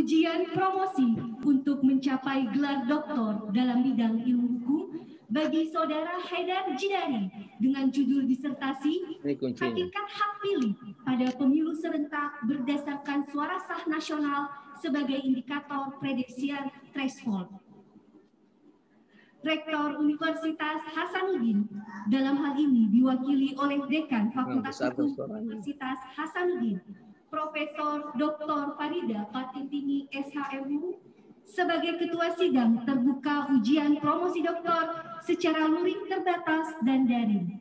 Ujian promosi untuk mencapai gelar doktor dalam bidang ilmu hukum bagi Saudara Haidar Jidari dengan judul disertasi Hakikat Hak Pilih pada Pemilu Serentak berdasarkan suara sah nasional sebagai indikator prediksian threshold. Rektor Universitas Hasanuddin dalam hal ini diwakili oleh Dekan Fakultas Hukum Universitas Hasanuddin, Profesor Dr. Farida Fatintini SHMU, sebagai Ketua Sidang terbuka ujian promosi doktor secara luring terbatas dan daring.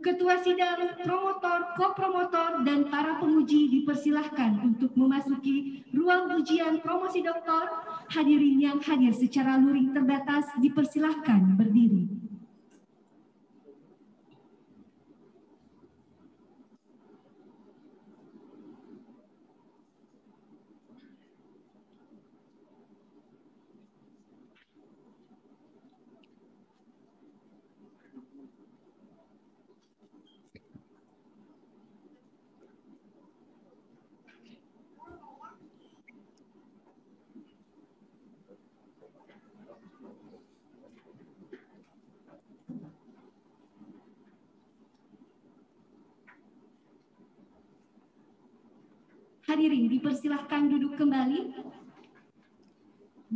Ketua Sidang, promotor, kopromotor, dan para penguji dipersilahkan untuk memasuki ruang ujian promosi doktor. Hadirin yang hadir secara luring terbatas dipersilahkan berdiri. Hadirin dipersilahkan duduk kembali.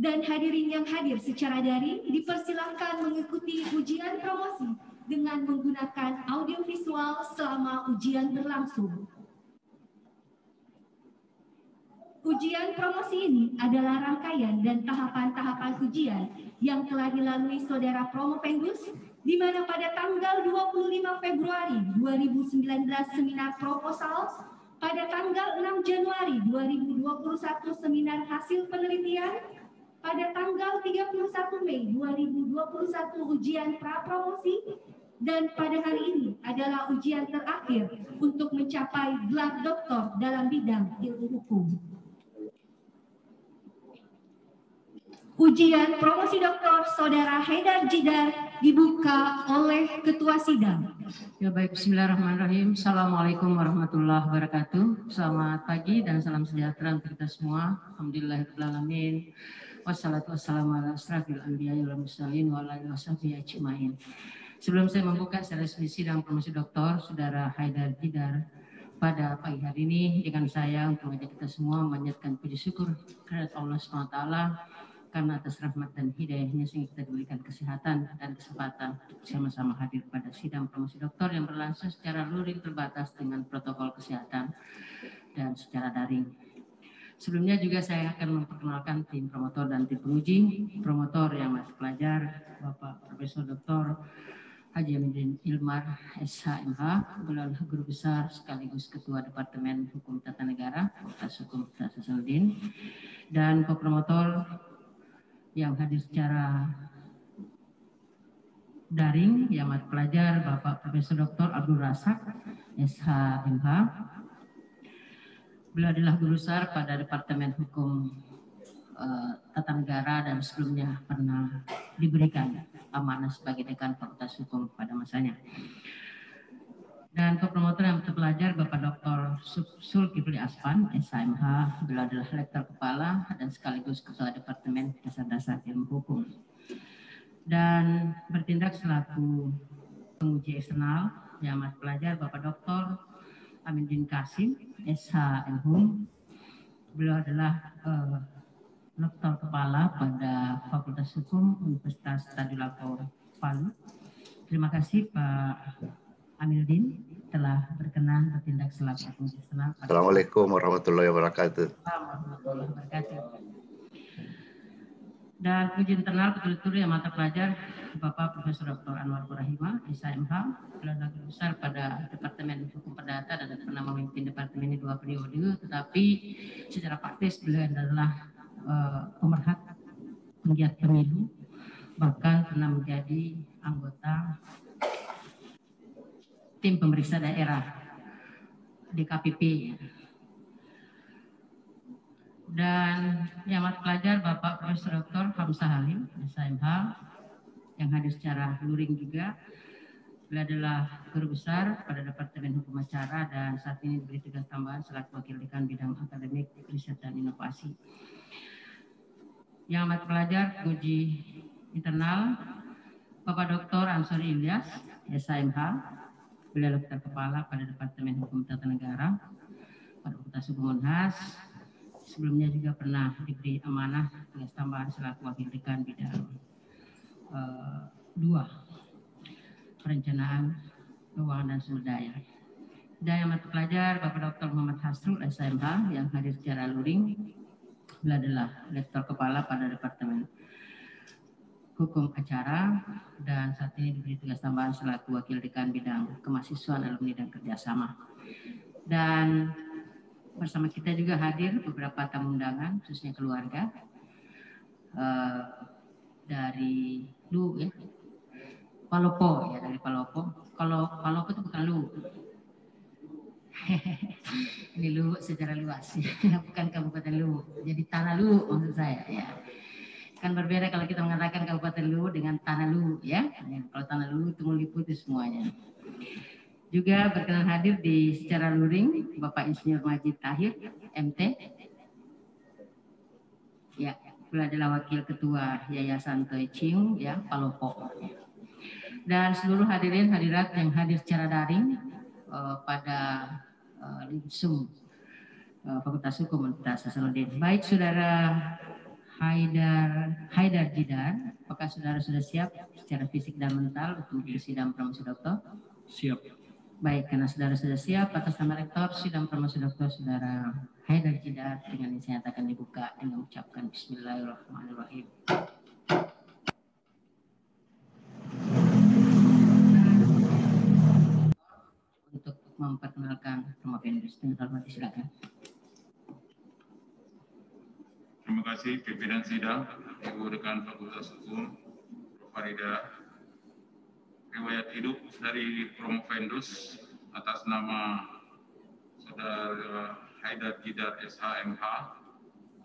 Dan hadirin yang hadir secara daring dipersilahkan mengikuti ujian promosi dengan menggunakan audiovisual selama ujian berlangsung. Ujian promosi ini adalah rangkaian dan tahapan-tahapan ujian yang telah dilalui Saudara Promopengus, di mana pada tanggal 25 Februari 2019 seminar proposal, pada tanggal 6 Januari 2021 seminar hasil penelitian, pada tanggal 31 Mei 2021 ujian prapromosi, dan pada hari ini adalah ujian terakhir untuk mencapai gelar doktor dalam bidang ilmu hukum. Ujian promosi doktor Saudara Haidar Jidar dibuka oleh Ketua Sidang. Ya baik, bismillahirrahmanirrahim. Assalamualaikum warahmatullahi wabarakatuh. Selamat pagi dan salam sejahtera untuk kita semua. Alhamdulillahirrahmanirrahim. Wassalatu wassalamu ala asrafil anbiya'i wal mursalin wa ala alihi wasahbihi ajmain. Sebelum saya membuka secara resmi sidang promosi doktor Saudara Haidar Jidar pada pagi hari ini, dengan saya untuk mengajak kita semua memanjatkan puji syukur kepada Allah SWT karena atas rahmat dan hidayahnya sehingga kita diberikan kesehatan dan kesempatan untuk sama-sama hadir pada sidang promosi doktor yang berlangsung secara luring terbatas dengan protokol kesehatan dan secara daring. Sebelumnya juga saya akan memperkenalkan tim promotor dan tim penguji. Promotor yang masih pelajar Bapak Profesor Dr. Haji Aminuddin Ilmar SHMH, beliau adalah guru besar sekaligus Ketua Departemen Hukum Tata Negara Fakultas Hukum Universitas Hasanuddin, dan kopromotor yang hadir secara daring yang masih pelajar Bapak Profesor Dr. Abdul Razak SHMH. Beliau adalah guru besar pada Departemen Hukum Tata Negara dan sebelumnya pernah diberikan amanah sebagai dekan Fakultas Hukum pada masanya. Dan kopromotor yang terpelajar Bapak Dr. Zulkifli Aspan SHMH, beliau adalah lektor kepala dan sekaligus Ketua Departemen Dasar-Dasar Ilmu Hukum. Dan bertindak selaku penguji eksternal yang masih pelajar Bapak Dr. Aminuddin Kasim SHMH, beliau adalah lektor kepala pada Fakultas Hukum Universitas Tadulako Palu. Terima kasih Pak Aminuddin telah berkenan bertindak selaku penguji eksternal. Assalamualaikum warahmatullahi wabarakatuh. Warahmatullahi wabarakatuh. Dan penguji internal betul-betul yang mata pelajar Bapak Profesor Dr. Anwar Burahima SHMH, beliau adalah guru besar pada Departemen Hukum Perdata dan pernah memimpin departemen ini 2 periode, tetapi secara praktis beliau adalah pemerhati penggiat pemilu, bahkan pernah menjadi anggota tim pemeriksa daerah DKPP. Dan yang masih pelajar Bapak Profesor Dr. Hamzah Halim SHMH yang hadir secara luring juga, Beliau adalah guru besar pada Departemen Hukum Acara dan saat ini diberi tugas tambahan selaku Wakil Dekan Bidang Akademik, Riset dan Inovasi. Yang amat pelajar uji internal Bapak Dr. Ansori Ilyas, SHMH, beliau dokter kepala pada Departemen Hukum Tata Negara pada Fakultas Hukum Unhas. Sebelumnya juga pernah diberi amanah tugas tambahan selaku Wakil Dekan Bidang 2 Perencanaan Keuangan dan Sumber Daya. Dan yang mata pelajar Bapak Dr. Muhammad Hasrul SMH yang hadir secara luring. Beliau adalah Lektor Kepala pada Departemen Hukum Acara dan saat ini diberi tugas tambahan selaku Wakil Dekan Bidang Kemahasiswaan, Alumni dan Kerjasama. Dan bersama kita juga hadir beberapa tamu undangan khususnya keluarga dari Lu ya. Palopo ya, dari Palopo. Kalau Palopo itu bukan Lu. Ini Lu secara luas ya, bukan Kabupaten Lu. Jadi Tanah Lu maksud saya ya. Kan berbeda kalau kita mengatakan Kabupaten Lu dengan Tanah Lu ya. Kalau Tanah Lu itu meliputi semuanya. Juga berkenan hadir di secara luring Bapak Insinyur Majid Tahir MT. Ya, beliau adalah Wakil Ketua Yayasan Toi Chiung ya, Palopo. Dan seluruh hadirin hadirat yang hadir secara daring pada Linsum Fakultas Hukum Universitas Hasanuddin. Baik Saudara Haidar Jidar, apakah saudara sudah siap secara fisik dan mental untuk sidang promosi doktor? Siap. Baik, karena saudara sudah siap, atas nama Rektor sidang promosi doktor Saudara Haidar Jidar dengan ini saya akan dibuka dengan mengucapkan Bismillahirrahmanirrahim. Untuk memperkenalkan Promo Vendus, dengan hormat silakan. Terima kasih pimpinan sidang, Ibu Dekan Fakultas Hukum, Prof. Farida. Riwayat hidup dari Promo Vendus atas nama Saudara Haidar Jidar SHMH,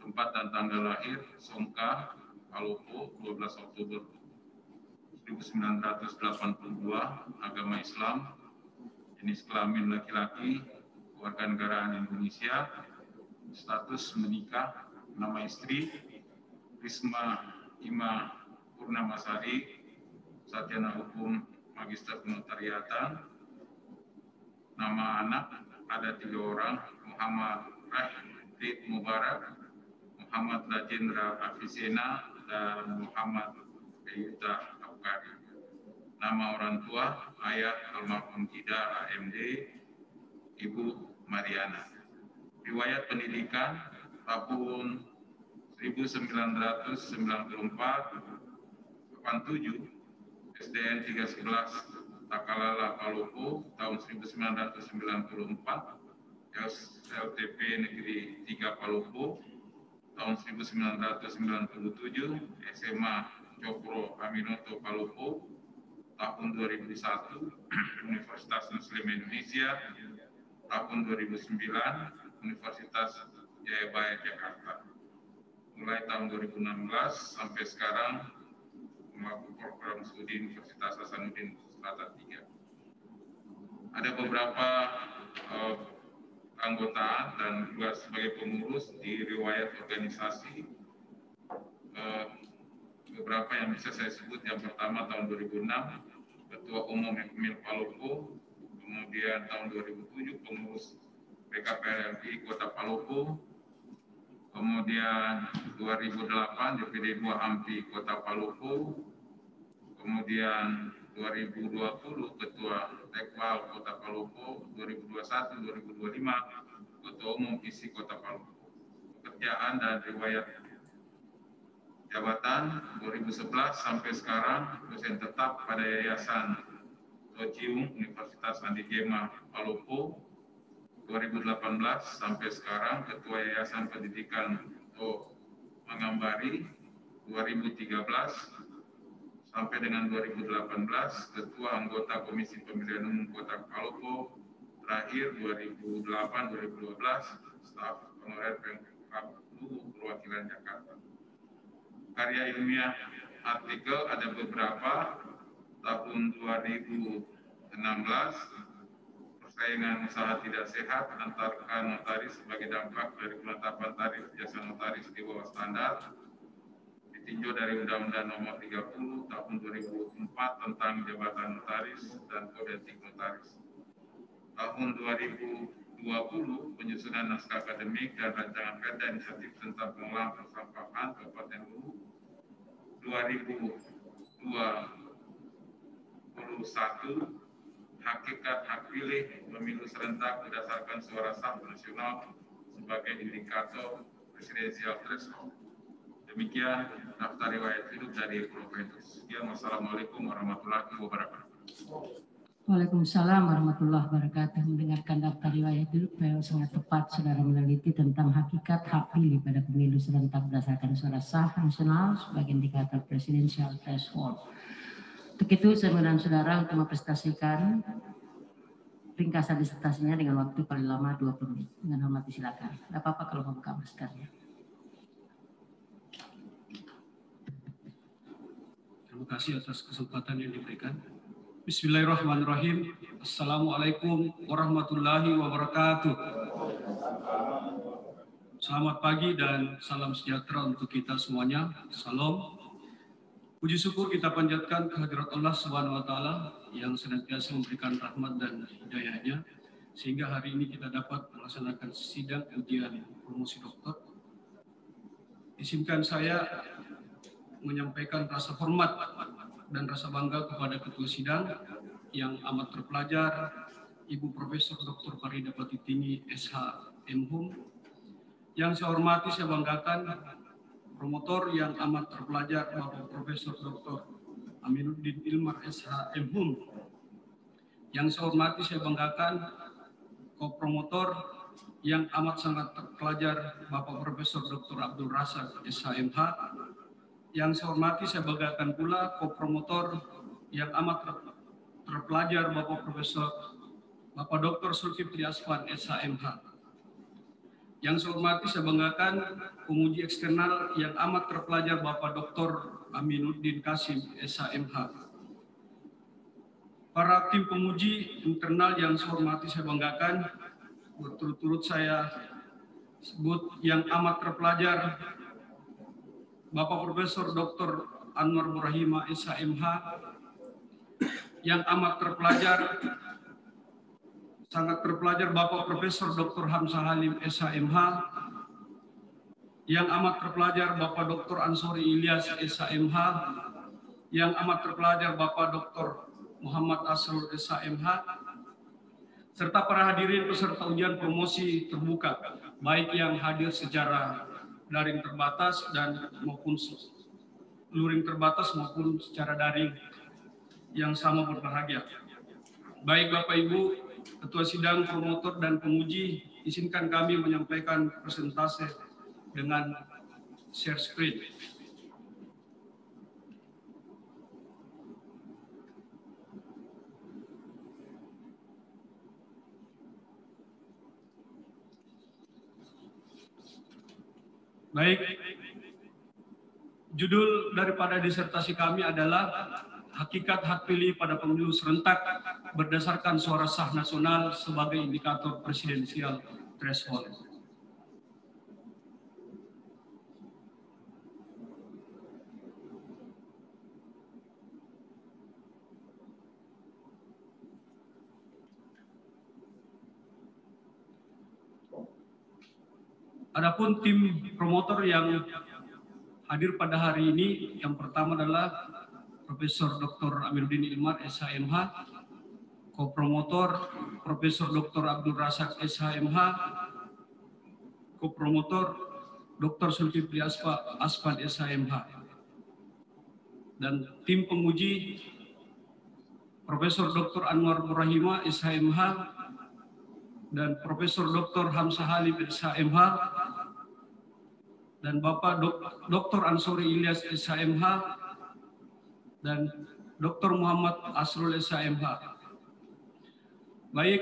tempat dan tanggal lahir Songka, Palopo, 12 Oktober 1982, agama Islam, jenis kelamin laki-laki, kewarganegaraan Indonesia, status menikah, nama istri Risma Ima Purnamasari, sarjana hukum magister penotariatan. Nama anak ada 3 orang, Muhammad Rahid Mubarak, Muhammad Rajendra Afisena, dan Muhammad Yuta Abkari. Nama orang tua, ayah almarhum Ida AMD, Ibu Mariana. Riwayat pendidikan tahun 1994, 87, SDN 311 Takalala Palopo, tahun 1994, LTP Negeri 3 Palopo, tahun 1997, SMA Cokro Aminoto Palopo, tahun 2001, Universitas Muslim Indonesia, tahun 2009, Universitas Jayabaya Jakarta. Mulai tahun 2016 sampai sekarang melakukan program studi Universitas Hasanuddin Selatan 3. Ada beberapa keanggotaan dan juga sebagai pengurus di riwayat organisasi. Beberapa yang bisa saya sebut, yang pertama tahun 2006 Ketua Umum Hekmil Palopo, kemudian tahun 2007 pengurus PKPLMI Kota Palopo, kemudian 2008 DPD 2 AMPI Kota Palopo, kemudian 2020 Ketua Tekwal Kota Palopo, 2021-2025 Ketua Umum ISI Kota Palopo. Pekerjaan dan riwayat jabatan 2011 sampai sekarang dosen tetap pada Yayasan Tociung Universitas Andi Jema Palopo, 2018 sampai sekarang Ketua Yayasan Pendidikan To Mangambari, 2013 sampai dengan 2018 Ketua Anggota Komisi Pemilihan Umum Kota Palopo, terakhir 2008-2012 staf honorer Pemkab Perwakilan Jakarta. Karya ilmiah artikel ada beberapa. Tahun 2017 16. Persaingan usaha tidak sehat antar rekan notaris sebagai dampak dari penetapan tarif jasa notaris di bawah standar ditinjau dari Undang-Undang Nomor 30 Tahun 2004 tentang Jabatan Notaris dan Kode Etik Notaris. Tahun 2020 penyusunan naskah akademik dan rancangan perda inisiatif tentang pengelolaan persampahan Kabupaten Luwu 2021 hakikat hak pilih pemilu serentak berdasarkan suara sah nasional sebagai indikator presidensial threshold. Demikian daftar riwayat hidup dari Profesor. Sekian, wassalamualaikum warahmatullahi wabarakatuh. Waalaikumsalam warahmatullahi wabarakatuh. Mendengarkan daftar riwayat hidup sangat tepat saudara meneliti tentang hakikat hak pilih pada pemilu serentak berdasarkan suara sah nasional sebagai indikator presidensial threshold. Untuk itu saya mengundang saudara untuk mempresentasikan ringkasan disertasinya dengan waktu paling lama 20 menit. Dengan hormat silakan. Tidak apa-apa kalau membuka maskernya. Terima kasih atas kesempatan yang diberikan. Bismillahirrahmanirrahim. Assalamualaikum warahmatullahi wabarakatuh. Selamat pagi dan salam sejahtera untuk kita semuanya. Salam. Puji syukur kita panjatkan kehadirat Allah Subhanahu wa taala yang senantiasa memberikan rahmat dan hidayahnya sehingga hari ini kita dapat melaksanakan sidang ujian promosi doktor. Izinkan saya menyampaikan rasa hormat dan rasa bangga kepada ketua sidang yang amat terpelajar, Ibu Profesor Dr. Farida Patitinggi SH MHum. Yang saya hormati, saya banggakan promotor yang amat terpelajar Bapak Profesor Dr. Aminuddin Ilmar SH MHum. Yang saya hormati, saya banggakan kopromotor yang amat sangat terpelajar Bapak Profesor Dr. Abdul Razak SH.MH. Yang saya hormati, saya banggakan pula kopromotor yang amat terpelajar Bapak Profesor Bapak Dr. Zulkifli Asfan SH.MH. Yang saya hormati, saya banggakan penguji eksternal yang amat terpelajar Bapak Dr. Aminuddin Kasim SH.MH. Para tim penguji internal yang saya hormati, saya banggakan berturut-turut saya sebut yang amat terpelajar Bapak Profesor Dr. Anwar Burahima SH.MH, yang amat terpelajar sangat terpelajar Bapak Profesor Dr. Hamzah Halim SH.MH, yang amat terpelajar Bapak Dr. Ansori Ilyas SH.MH, yang amat terpelajar Bapak Dr. Muhammad Asrul SH.MH, serta para hadirin peserta ujian promosi terbuka, baik yang hadir secara daring terbatas dan maupun luring terbatas maupun secara daring yang sama berbahagia. Baik Bapak Ibu, Ketua Sidang, Promotor, dan Penguji, izinkan kami menyampaikan presentase dengan share screen. Baik, judul daripada disertasi kami adalah hakikat hak pilih pada pemilu serentak berdasarkan suara sah nasional sebagai indikator presidensial threshold. Adapun tim promotor yang hadir pada hari ini, yang pertama adalah Profesor Dr. Aminuddin Ilmar SH.MH, kopromotor Profesor Dr. Abdul Razak SH.MH, kopromotor Dr. Zulkifli Asfan SH.MH, dan tim penguji Profesor Dr. Anwar Burahima SH.MH dan Profesor Dr. Hamzah Halim SH.MH dan Bapak Dr. Ansori Ilyas SH.MH dan Dr. Muhammad Asrul SH.MH. Baik,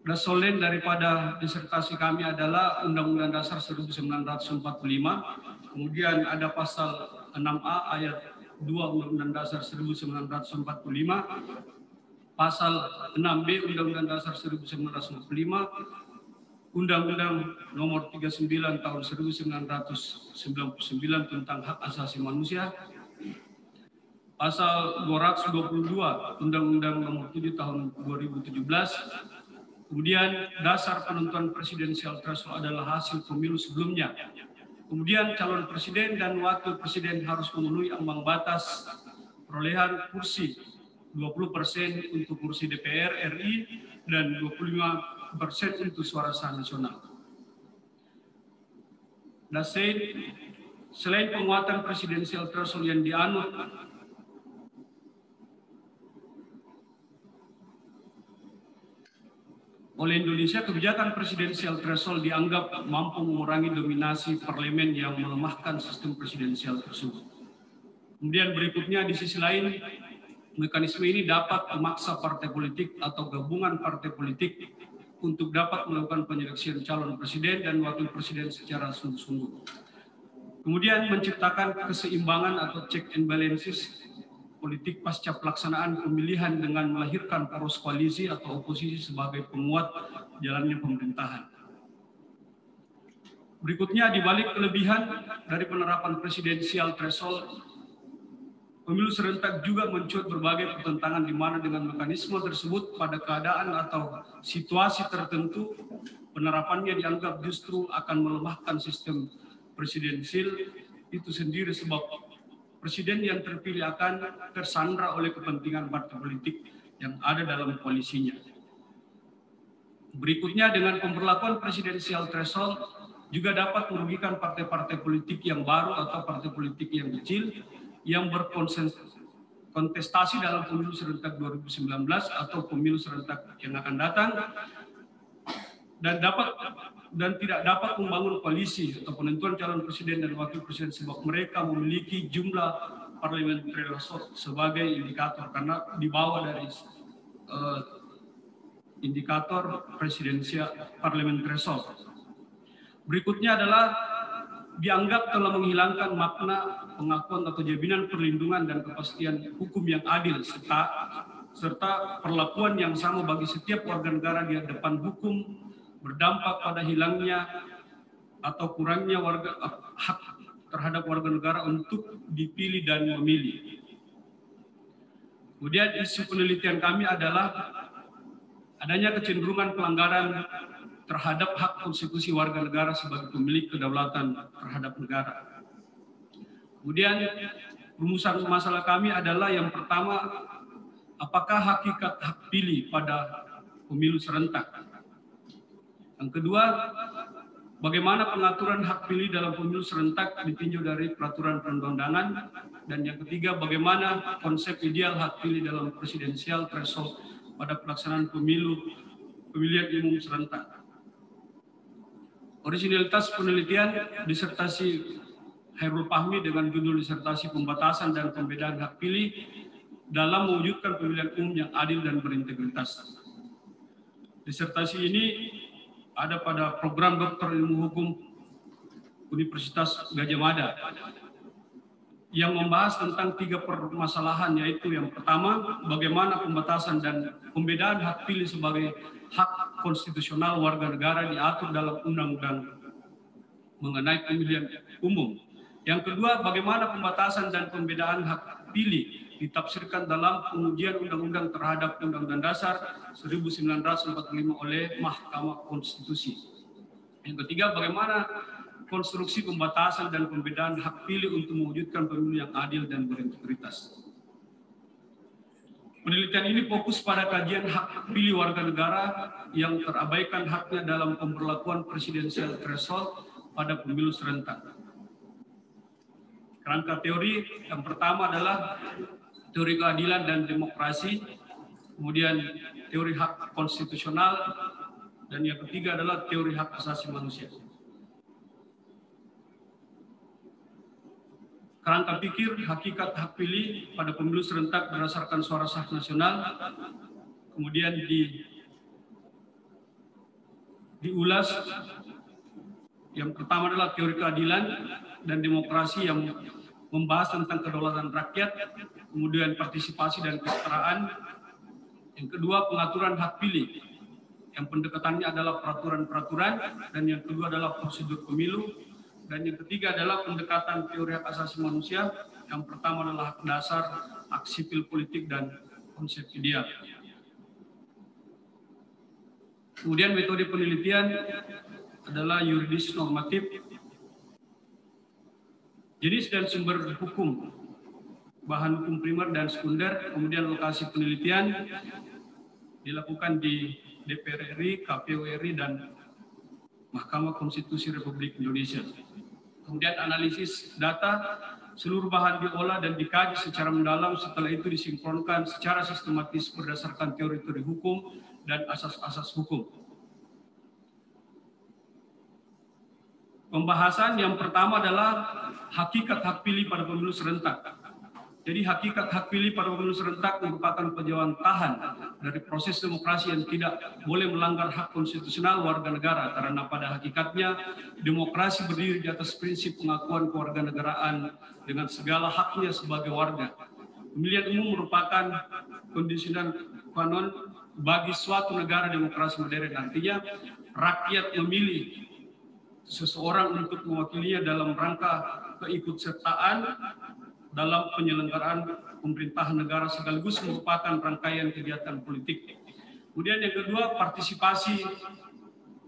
dasolen daripada disertasi kami adalah Undang-Undang Dasar 1945, kemudian ada pasal 6A ayat 2 Undang-Undang Dasar 1945, Pasal 6B Undang-Undang Dasar 1945, Undang-Undang Nomor 39 Tahun 1999 tentang Hak Asasi Manusia, Pasal 222 Undang-Undang Nomor 7 Tahun 2017. Kemudian dasar penentuan presidensial threshold adalah hasil pemilu sebelumnya. Kemudian calon presiden dan wakil presiden harus memenuhi ambang batas perolehan kursi 20% untuk kursi DPR RI dan 25% untuk suara sah nasional. Dan selain penguatan presidensial threshold yang dianut oleh Indonesia, kebijakan presidensial threshold dianggap mampu mengurangi dominasi parlemen yang melemahkan sistem presidensial tersebut. Kemudian berikutnya, di sisi lain, mekanisme ini dapat memaksa partai politik atau gabungan partai politik untuk dapat melakukan penyeleksian calon presiden dan wakil presiden secara sungguh-sungguh. Kemudian menciptakan keseimbangan atau check and balances politik pasca pelaksanaan pemilihan dengan melahirkan poros koalisi atau oposisi sebagai penguat jalannya pemerintahan. Berikutnya, di balik kelebihan dari penerapan presidensial threshold, pemilu serentak juga mencuat berbagai pertentangan di mana dengan mekanisme tersebut pada keadaan atau situasi tertentu penerapannya dianggap justru akan melemahkan sistem presidensial itu sendiri, sebab presiden yang terpilih akan tersandra oleh kepentingan partai politik yang ada dalam koalisinya. Berikutnya, dengan pemberlakuan presidensial threshold juga dapat merugikan partai-partai politik yang baru atau partai politik yang kecil yang berkontestasi dalam pemilu serentak 2019 atau pemilu serentak yang akan datang, dan tidak dapat membangun koalisi atau penentuan calon presiden dan wakil presiden sebab mereka memiliki jumlah parliamentary threshold sebagai indikator, karena dibawa dari indikator presidensial parliamentary threshold. Berikutnya adalah dianggap telah menghilangkan makna pengakuan atau jaminan perlindungan dan kepastian hukum yang adil serta perlakuan yang sama bagi setiap warga negara di hadapan hukum, berdampak pada hilangnya atau kurangnya hak terhadap warga negara untuk dipilih dan memilih. Kemudian isu penelitian kami adalah adanya kecenderungan pelanggaran terhadap hak konstitusi warga negara sebagai pemilik kedaulatan terhadap negara. Kemudian rumusan masalah kami adalah yang pertama, apakah hakikat hak pilih pada pemilu serentak? Yang kedua, bagaimana pengaturan hak pilih dalam pemilu serentak ditinjau dari peraturan perundang-undangan? Dan yang ketiga, bagaimana konsep ideal hak pilih dalam presidensial threshold pada pelaksanaan pemilihan umum serentak? Originalitas penelitian disertasi Hairul Fahmi dengan judul disertasi pembatasan dan pembedaan hak pilih dalam mewujudkan pemilihan umum yang adil dan berintegritas. Disertasi ini ada pada program Doktor Ilmu Hukum Universitas Gadjah Mada yang membahas tentang 3 permasalahan, yaitu yang pertama, bagaimana pembatasan dan pembedaan hak pilih sebagai hak konstitusional warga negara diatur dalam undang-undang mengenai pemilihan umum. Yang kedua, bagaimana pembatasan dan pembedaan hak pilih ditafsirkan dalam pengujian undang-undang terhadap Undang-Undang Dasar 1945 oleh Mahkamah Konstitusi. Yang ketiga, bagaimana konstruksi pembatasan dan pembedaan hak pilih untuk mewujudkan pemilu yang adil dan berintegritas. Penelitian ini fokus pada kajian hak pilih warga negara yang terabaikan haknya dalam pemberlakuan presidensial threshold pada pemilu serentak. Kerangka teori yang pertama adalah teori keadilan dan demokrasi, kemudian teori hak konstitusional, dan yang ketiga adalah teori hak asasi manusia. Kerangka pikir hakikat hak pilih pada pemilu serentak berdasarkan suara sah nasional, kemudian diulas. Yang pertama adalah teori keadilan dan demokrasi yang membahas tentang kedaulatan rakyat, kemudian partisipasi dan kesetaraan. Yang kedua, pengaturan hak pilih. Yang pendekatannya adalah peraturan-peraturan, dan yang kedua adalah prosedur pemilu, dan yang ketiga adalah pendekatan teori hak asasi manusia. Yang pertama adalah hak dasar, hak sipil politik, dan konsep ideal. Kemudian metode penelitian adalah yuridis normatif, jenis dan sumber hukum, bahan hukum primer dan sekunder, kemudian lokasi penelitian dilakukan di DPR RI, KPU RI, dan Mahkamah Konstitusi Republik Indonesia. Kemudian analisis data, seluruh bahan diolah dan dikaji secara mendalam, setelah itu disinkronkan secara sistematis berdasarkan teori-teori hukum dan asas-asas hukum. Pembahasan yang pertama adalah hakikat hak pilih pada pemilu serentak. Jadi hakikat hak pilih pada pemilu serentak merupakan penjawantahan dari proses demokrasi yang tidak boleh melanggar hak konstitusional warga negara, karena pada hakikatnya demokrasi berdiri di atas prinsip pengakuan kewarganegaraan dengan segala haknya sebagai warga. Pemilihan umum merupakan kondisional kanon bagi suatu negara demokrasi modern. Artinya rakyat memilih seseorang untuk mewakilinya dalam rangka keikutsertaan dalam penyelenggaraan pemerintahan negara sekaligus merupakan rangkaian kegiatan politik. Kemudian yang kedua, partisipasi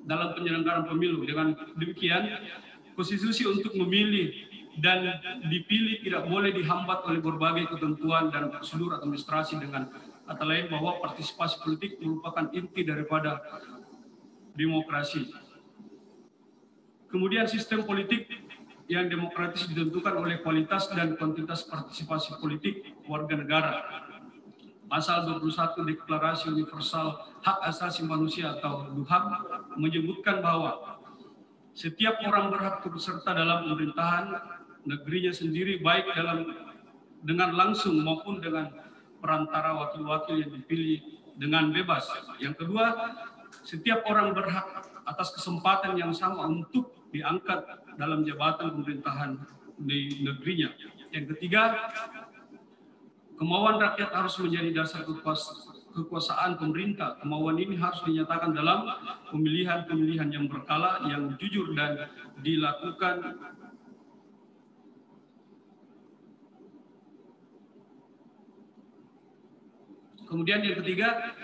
dalam penyelenggaraan pemilu. Dengan demikian, konstitusi untuk memilih dan dipilih tidak boleh dihambat oleh berbagai ketentuan dan prosedur administrasi, dengan kata lain bahwa partisipasi politik merupakan inti daripada demokrasi. Kemudian sistem politik yang demokratis ditentukan oleh kualitas dan kuantitas partisipasi politik warga negara. Pasal 21 Deklarasi Universal Hak Asasi Manusia atau DUHAM menyebutkan bahwa setiap orang berhak turut serta dalam pemerintahan negerinya sendiri, baik dengan langsung maupun dengan perantara wakil-wakil yang dipilih dengan bebas. Yang kedua, setiap orang berhak atas kesempatan yang sama untuk diangkat dalam jabatan pemerintahan di negerinya. Yang ketiga, kemauan rakyat harus menjadi dasar kekuasaan pemerintah. Kemauan ini harus dinyatakan dalam pemilihan-pemilihan yang berkala, yang jujur dan dilakukan Kemudian yang ketiga,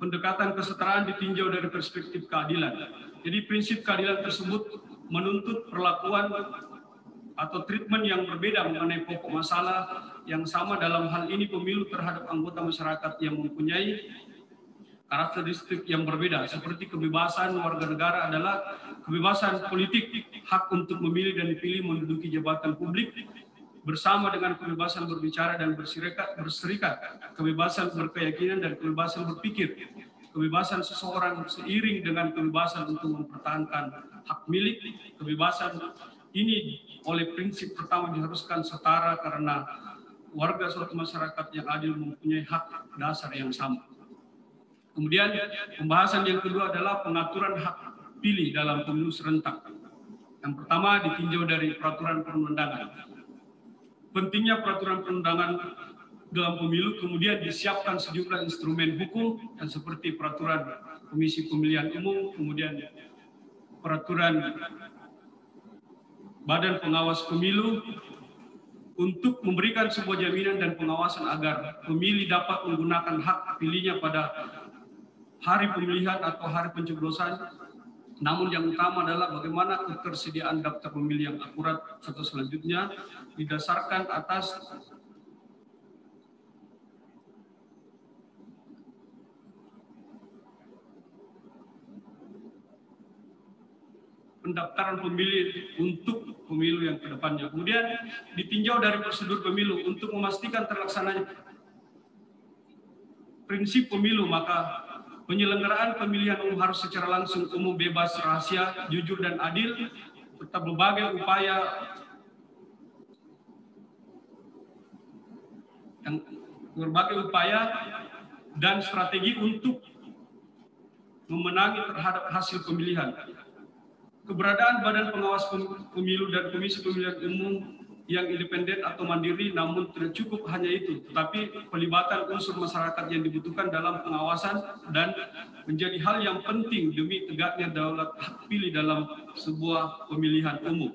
pendekatan kesetaraan ditinjau dari perspektif keadilan. Jadi prinsip keadilan tersebut menuntut perlakuan atau treatment yang berbeda mengenai pokok masalah yang sama, dalam hal ini pemilu terhadap anggota masyarakat yang mempunyai karakteristik yang berbeda, seperti kebebasan warga negara adalah kebebasan politik, hak untuk memilih dan dipilih menduduki jabatan publik, bersama dengan kebebasan berbicara dan berserikat, kebebasan berkeyakinan dan kebebasan berpikir, kebebasan seseorang seiring dengan kebebasan untuk mempertahankan hak milik. Kebebasan ini oleh prinsip pertama diharuskan setara karena warga suatu masyarakat yang adil mempunyai hak dasar yang sama. Kemudian pembahasan yang kedua adalah pengaturan hak pilih dalam pemilu serentak. Yang pertama ditinjau dari peraturan perundangan. Pentingnya peraturan perundangan dalam pemilu, kemudian disiapkan sejumlah instrumen hukum yang seperti peraturan Komisi Pemilihan Umum, kemudian peraturan Badan Pengawas Pemilu untuk memberikan sebuah jaminan dan pengawasan agar pemilih dapat menggunakan hak pilihnya pada hari pemilihan atau hari pencoblosan. Namun yang utama adalah bagaimana ketersediaan daftar pemilih yang akurat serta selanjutnya didasarkan atas pendaftaran pemilih untuk pemilu yang kedepannya. Kemudian ditinjau dari prosedur pemilu untuk memastikan terlaksananya prinsip pemilu, maka penyelenggaraan pemilihan umum harus secara langsung, umum, bebas, rahasia, jujur, dan adil. Serta berbagai upaya dan strategi untuk memenangi terhadap hasil pemilihan. Keberadaan Badan Pengawas Pemilu dan Komisi Pemilihan Umum yang independen atau mandiri, namun tidak cukup hanya itu, tetapi pelibatan unsur masyarakat yang dibutuhkan dalam pengawasan dan menjadi hal yang penting demi tegaknya daulat hak pilih dalam sebuah pemilihan umum.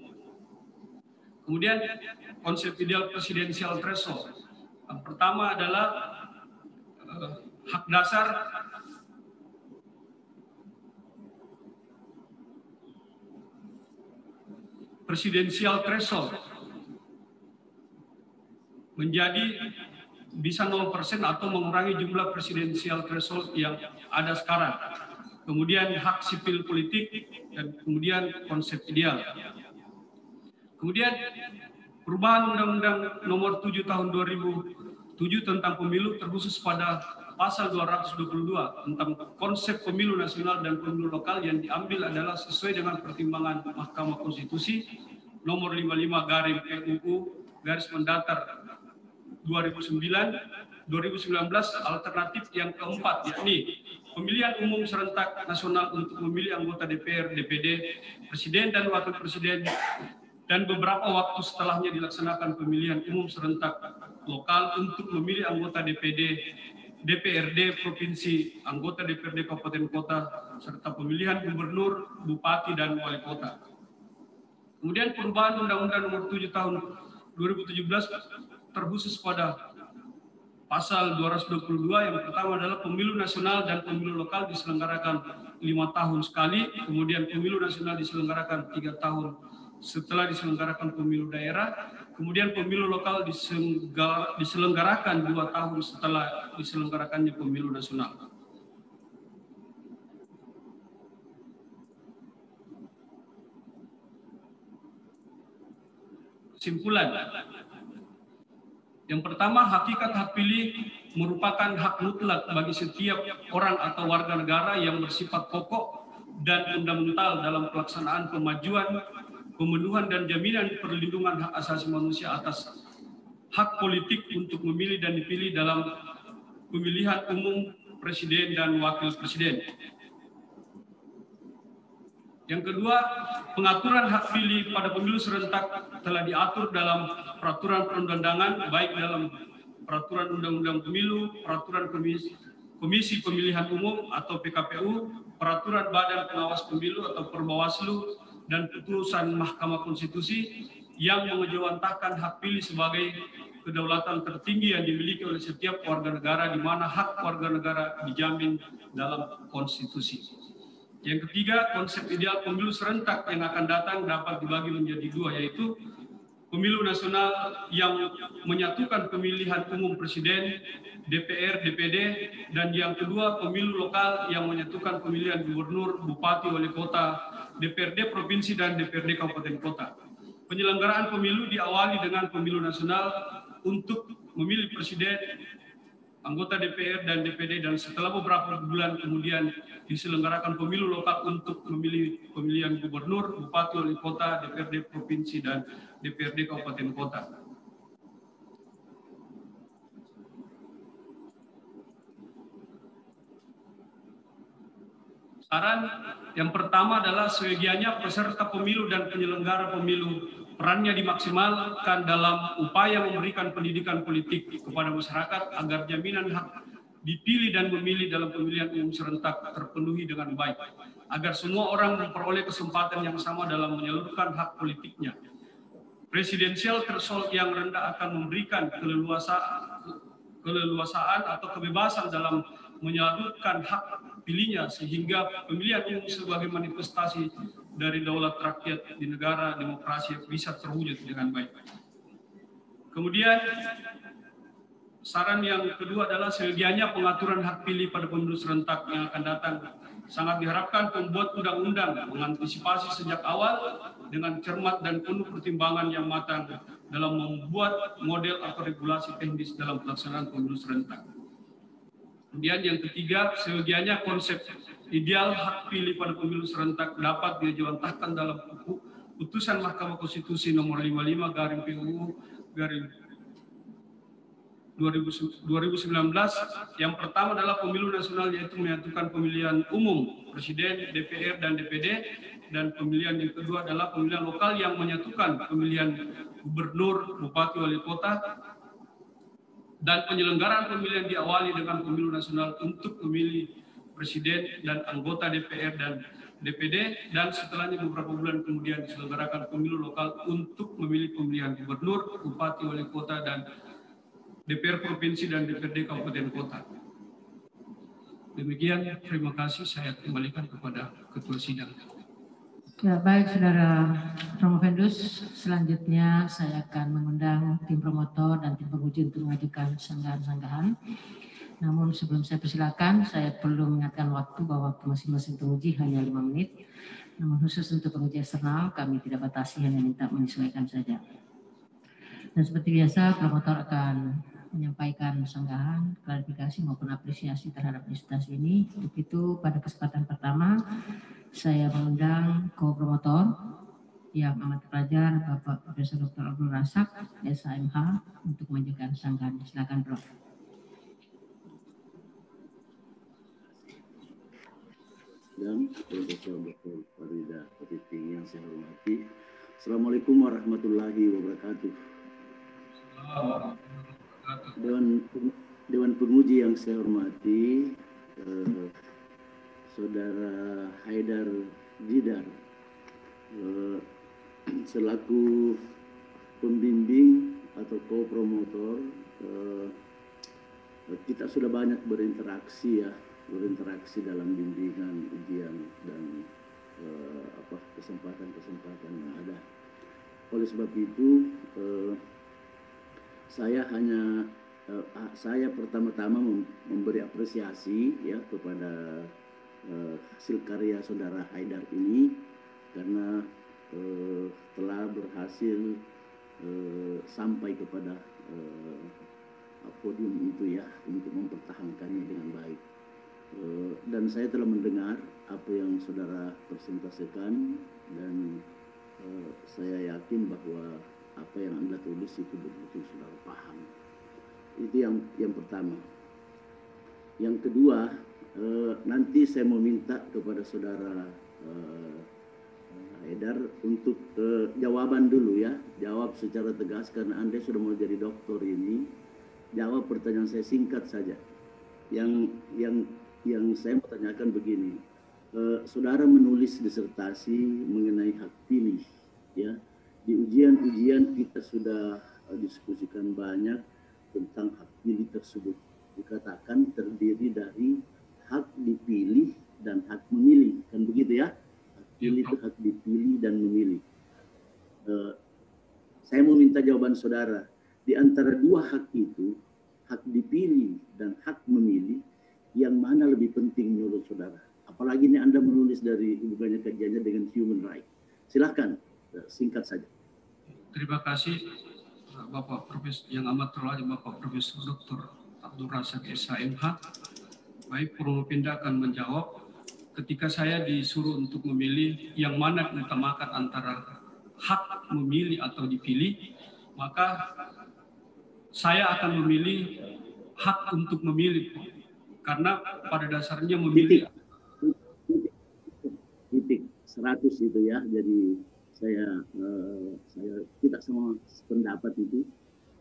Kemudian konsep ideal presidensial threshold. Yang pertama adalah hak dasar presidensial threshold menjadi bisa 0% atau mengurangi jumlah presidensial threshold yang ada sekarang. Kemudian hak sipil politik dan kemudian konsep ideal. Kemudian perubahan Undang-Undang Nomor 7 Tahun 2007 tentang pemilu terkhusus pada pasal 222 tentang konsep pemilu nasional dan pemilu lokal yang diambil adalah sesuai dengan pertimbangan Mahkamah Konstitusi nomor 55/PUU/Mendatar 2019 alternatif yang keempat, yakni pemilihan umum serentak nasional untuk memilih anggota DPR, DPD, Presiden dan Wakil Presiden, dan beberapa waktu setelahnya dilaksanakan pemilihan umum serentak lokal untuk memilih anggota DPD, DPRD Provinsi, anggota DPRD Kabupaten Kota, serta pemilihan gubernur, bupati, dan wali kota. Kemudian perubahan Undang-Undang Nomor 7 Tahun 2017 terkhusus pada pasal 222 yang pertama adalah pemilu nasional dan pemilu lokal diselenggarakan 5 tahun sekali, kemudian pemilu nasional diselenggarakan 3 tahun setelah diselenggarakan pemilu daerah, kemudian pemilu lokal diselenggarakan 2 tahun setelah diselenggarakannya pemilu nasional. Kesimpulan. Yang pertama, hakikat hak pilih merupakan hak mutlak bagi setiap orang atau warga negara yang bersifat pokok dan fundamental dalam pelaksanaan kemajuan, pemenuhan dan jaminan perlindungan hak asasi manusia atas hak politik untuk memilih dan dipilih dalam pemilihan umum presiden dan wakil presiden. Yang kedua, pengaturan hak pilih pada pemilu serentak telah diatur dalam peraturan perundang-undangan, baik dalam peraturan undang-undang pemilu, peraturan komisi pemilihan umum atau PKPU, peraturan badan pengawas pemilu atau Perbawaslu, dan putusan Mahkamah Konstitusi yang mengejawantahkan hak pilih sebagai kedaulatan tertinggi yang dimiliki oleh setiap warga negara, di mana hak warga negara dijamin dalam konstitusi. Yang ketiga, konsep ideal pemilu serentak yang akan datang dapat dibagi menjadi dua, yaitu pemilu nasional yang menyatukan pemilihan umum presiden, DPR, DPD, dan yang kedua pemilu lokal yang menyatukan pemilihan gubernur, bupati, wali kota, DPRD provinsi, dan DPRD kabupaten kota. Penyelenggaraan pemilu diawali dengan pemilu nasional untuk memilih presiden, anggota DPR dan DPD, dan setelah beberapa bulan kemudian diselenggarakan pemilu lokal untuk memilih pemilihan gubernur, bupati, wali kota, DPRD provinsi, dan DPRD kabupaten kota. Saran yang pertama adalah seyogianya peserta pemilu dan penyelenggara pemilu perannya dimaksimalkan dalam upaya memberikan pendidikan politik kepada masyarakat agar jaminan hak dipilih dan memilih dalam pemilihan umum serentak terpenuhi dengan baik, agar semua orang memperoleh kesempatan yang sama dalam menyalurkan hak politiknya. Presidensial threshold yang rendah akan memberikan keleluasaan atau kebebasan dalam menyalurkan hak pilihnya, sehingga pemilihan umum sebagai manifestasi dari daulat rakyat di negara demokrasi bisa terwujud dengan baik. Kemudian saran yang kedua adalah seyogianya pengaturan hak pilih pada pemilu serentak yang akan datang sangat diharapkan pembuat undang-undang mengantisipasi sejak awal dengan cermat dan penuh pertimbangan yang matang dalam membuat model atau regulasi teknis dalam pelaksanaan pemilu serentak. Kemudian yang ketiga, seyogianya konsep ideal hak pilih pada pemilu serentak dapat dijawantahkan dalam putusan Mahkamah Konstitusi nomor 55/PUU 2019. Yang pertama adalah pemilu nasional, yaitu menyatukan pemilihan umum Presiden, DPR, dan DPD. Dan pemilihan yang kedua adalah pemilihan lokal yang menyatukan pemilihan gubernur, bupati, wali kota. Dan penyelenggaraan pemilihan diawali dengan pemilu nasional untuk memilih Presiden dan anggota DPR dan DPD, dan setelahnya beberapa bulan kemudian diselenggarakan pemilu lokal untuk memilih pemilihan gubernur, bupati, wali kota, dan DPR provinsi dan DPRD kabupaten kota. Demikian, terima kasih. Saya kembalikan kepada Ketua Sidang. Ya, baik Saudara Romo Vendus, selanjutnya saya akan mengundang tim promotor dan tim penguji untuk mengajukan sanggahan-sanggahan. Namun sebelum saya persilakan, saya perlu mengingatkan waktu bahwa waktu masing-masing penguji hanya 5 menit. Namun khusus untuk penguji eksternal, kami tidak batasi, hanya minta menyesuaikan saja. Dan seperti biasa, promotor akan menyampaikan sanggahan, klarifikasi maupun apresiasi terhadap instansi ini. Untuk itu, pada kesempatan pertama, saya mengundang co-promotor yang amat pelajar, Bapak Profesor Dr. Abdul Razak, SHMH, untuk mengajukan sanggahan. Silakan, Prof. Dan Profesor Dr. Farida Patiting yang saya hormati. Assalamualaikum warahmatullahi wabarakatuh. Dewan penguji yang saya hormati, Saudara Haidar Jidar, selaku pembimbing atau co-promotor, kita sudah banyak berinteraksi dalam bimbingan, ujian, dan kesempatan-kesempatan yang ada. Oleh sebab itu, saya pertama-tama memberi apresiasi ya kepada hasil karya Saudara Haidar ini, karena telah berhasil sampai kepada podium itu ya, untuk mempertahankannya dengan baik. Dan saya telah mendengar apa yang saudara presentasikan, dan saya yakin bahwa apa yang Anda tulis itu betul-betul saudara paham. Itu yang pertama. Yang kedua, nanti saya mau minta kepada saudara Haidar untuk jawaban dulu ya, jawab secara tegas, karena Anda sudah mau jadi doktor ini. Jawab pertanyaan saya singkat saja. Yang saya mau tanyakan begini, saudara menulis disertasi mengenai hak pilih, ya. Di ujian-ujian kita sudah diskusikan banyak tentang hak pilih tersebut. Dikatakan terdiri dari hak dipilih dan hak memilih, kan begitu ya? Hak pilih itu hak dipilih dan memilih. Saya mau minta jawaban saudara, di antara dua hak itu, hak dipilih dan hak memilih, yang mana lebih penting menurut saudara? Apalagi ini Anda menulis dari hubungannya kajiannya dengan human right. Silahkan, singkat saja. Terima kasih Bapak Profesor yang amat terhormat, Bapak Profesor Dr. Abdul Razak SHMH. Baik, Promopinda akan menjawab. Ketika saya disuruh untuk memilih yang mana mengutamakan antara hak memilih atau dipilih, maka saya akan memilih hak untuk memilih, karena pada dasarnya memilih. Titik 100 itu ya. Jadi saya tidak sama pendapat itu,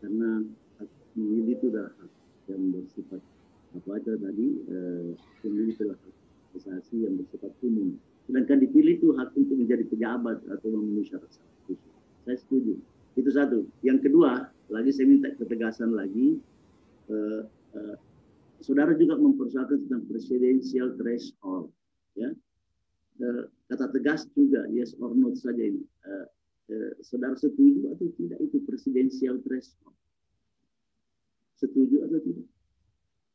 karena hak memilih itu adalah hak yang bersifat apa aja tadi, pemilih adalah hak asasi yang bersifat umum. Sedangkan dipilih itu hak untuk menjadi pejabat atau memenuhi syarat-syarat khusus. Saya setuju. Itu satu. Yang kedua, lagi saya minta ketegasan lagi. Saudara juga mempersoalkan tentang presidential threshold, ya. Kata tegas juga, yes or not saja ini. Saudara setuju atau tidak itu presidential threshold? Setuju atau tidak?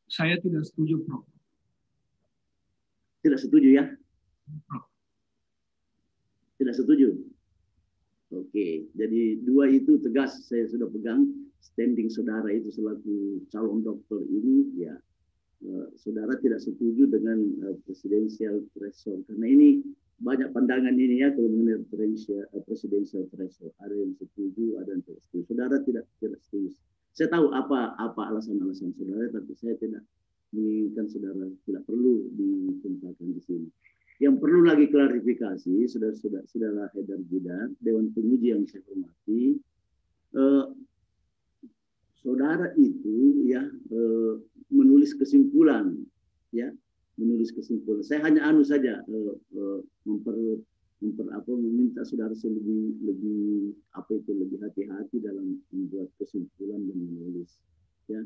Saya tidak setuju, Prof. Tidak setuju ya? Prof. Tidak setuju. Oke, jadi dua itu tegas saya sudah pegang. Standing saudara itu selaku calon dokter ini, ya, saudara tidak setuju dengan presidential threshold, karena ini banyak pandangan ini ya kalau mengenai presidential threshold. Ada yang setuju, ada yang tidak setuju. Saudara tidak setuju. Saya tahu apa alasan-alasan saudara, tapi saya tidak menginginkan saudara tidak perlu ditumpahkan di sini. Yang perlu lagi klarifikasi, saudara Haidar Jidan, Dewan Penguji yang saya hormati, saudara itu ya menulis kesimpulan, ya menulis kesimpulan. Saya hanya saja meminta saudara lebih hati-hati dalam membuat kesimpulan dan menulis. Ya,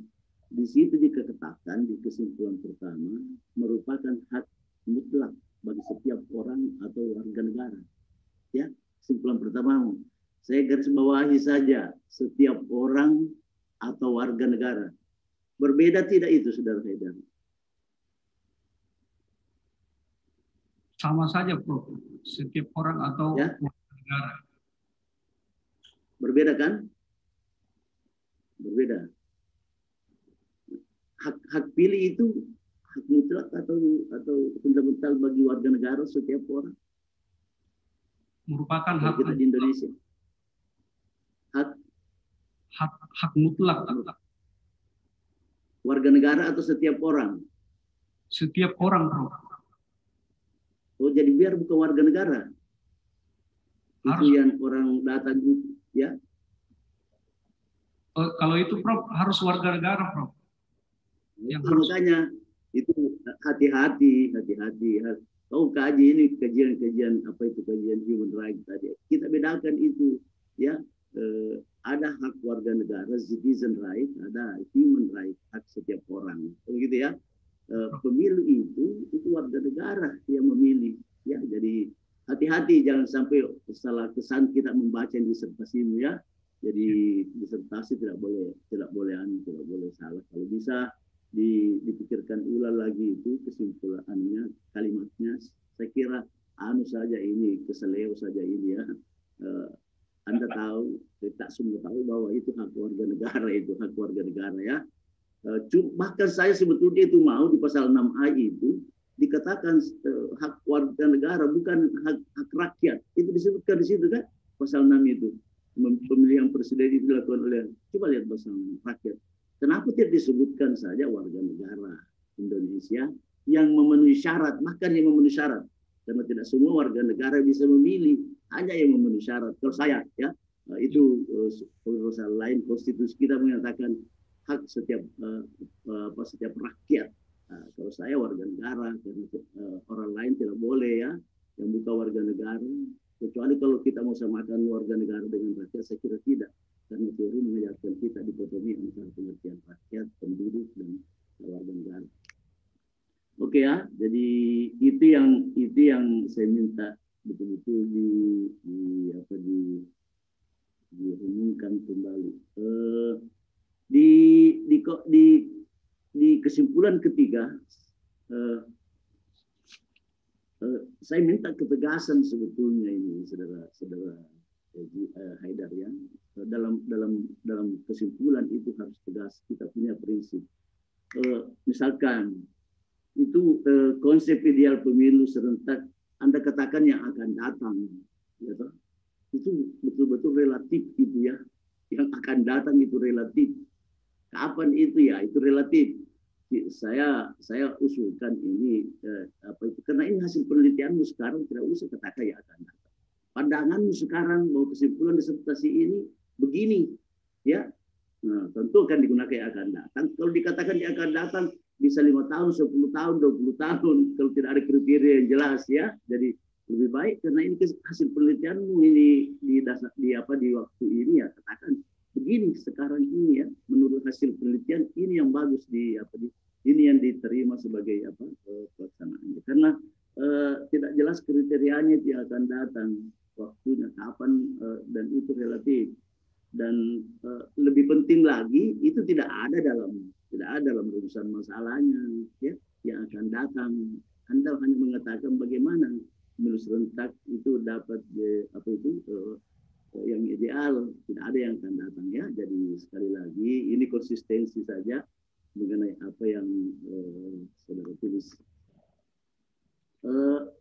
di situ dikatakan di kesimpulan pertama merupakan hak mutlak bagi setiap orang atau warga negara. Ya, kesimpulan pertama saya garis bawahi saja, setiap orang atau warga negara. Berbeda tidak itu, saudara Haidar? Sama saja, Prof. Setiap orang atau ya? warga negara. Berbeda kan? Berbeda. Hak pilih itu hak mutlak atau fundamental bagi warga negara setiap orang. Merupakan hak kita di Indonesia. Hak mutlak. Warga negara atau setiap orang? Setiap orang, Prof. Oh, jadi biar bukan warga negara. Harus. Itu yang orang datang, ya? Kalau itu, Prof, harus warga negara, Prof. Yang makanya itu hati-hati. Kau kaji ini kajian apa itu kajian human rights tadi. Kita bedakan itu, ya. Ada hak warga negara, citizen right, ada human right, hak setiap orang, begitu ya. Pemilu itu warga negara yang memilih, ya. Jadi hati-hati jangan sampai salah kesan kita membaca disertasimu, ya. Jadi disertasi tidak boleh salah. Kalau bisa dipikirkan ulang lagi itu kesimpulannya, kalimatnya. Saya kira saja ini, keseleo saja ini, ya. Anda tahu, kita semua tahu bahwa itu hak warga negara, ya. Bahkan saya sebetulnya itu mau di pasal 6A itu dikatakan hak warga negara, bukan hak rakyat. Itu disebutkan di situ kan, pasal 6 itu. Pemilihan presiden itu dilakukan oleh, coba lihat pasal 6, rakyat. Kenapa tidak disebutkan saja warga negara Indonesia yang memenuhi syarat, bahkan yang memenuhi syarat. Karena tidak semua warga negara bisa memilih, hanya yang memenuhi syarat. Kalau saya, ya, itu pasal lain konstitusi kita mengatakan hak setiap rakyat. Kalau saya warga negara, karena orang lain tidak boleh, ya, yang bukan warga negara. Kecuali kalau kita mau samakan warga negara dengan rakyat, saya kira tidak. Karena teori mengajarkan kita dikotomi antara pengertian rakyat, penduduk, dan warga negara. Oke, ya, jadi itu yang saya minta betul-betul direnungkan kembali. Di kesimpulan ketiga, saya minta ketegasan sebetulnya ini, saudara Haidar, ya. Dalam kesimpulan itu harus tegas. Kita punya prinsip. Misalkan itu konsep ideal pemilu serentak, Anda katakan yang akan datang, ya, itu betul-betul relatif, gitu, ya. Yang akan datang itu relatif. Kapan itu, ya, itu relatif. Saya usulkan ini karena ini hasil penelitianmu sekarang, tidak usah katakan yang akan datang. Pandanganmu sekarang bahwa kesimpulan disertasi ini begini, ya. Nah, tentu akan digunakan yang akan datang. Kalau dikatakan yang akan datang bisa 5 tahun, 10 tahun, 20 tahun kalau tidak ada kriteria yang jelas, ya. Jadi lebih baik karena ini hasil penelitianmu ini di waktu ini, ya, katakan begini sekarang ini, ya, menurut hasil penelitian ini yang bagus ini yang diterima sebagai pelaksanaannya. Karena tidak jelas kriterianya yang akan datang, waktunya kapan, dan itu relatif. Dan lebih penting lagi itu tidak ada dalam rumusan masalahnya, ya, yang akan datang. Anda hanya mengatakan bagaimana pemilu serentak itu dapat yang ideal, tidak ada yang akan datang, ya. Jadi sekali lagi ini konsistensi saja mengenai apa yang saudara tulis.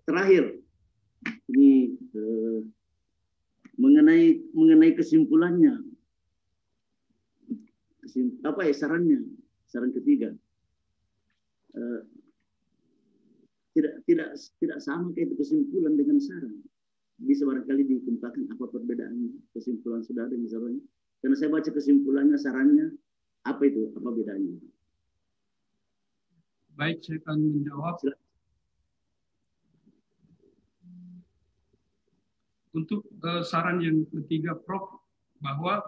Terakhir ini mengenai kesimpulannya, sarannya, saran ketiga, tidak sama kayak itu kesimpulan dengan saran. Bisa barangkali dikemukakan apa perbedaan kesimpulan saudara misalnya, karena saya baca kesimpulannya, sarannya, apa itu, apa bedanya? Baik, saya akan menjawab. Untuk saran yang ketiga, Prof, bahwa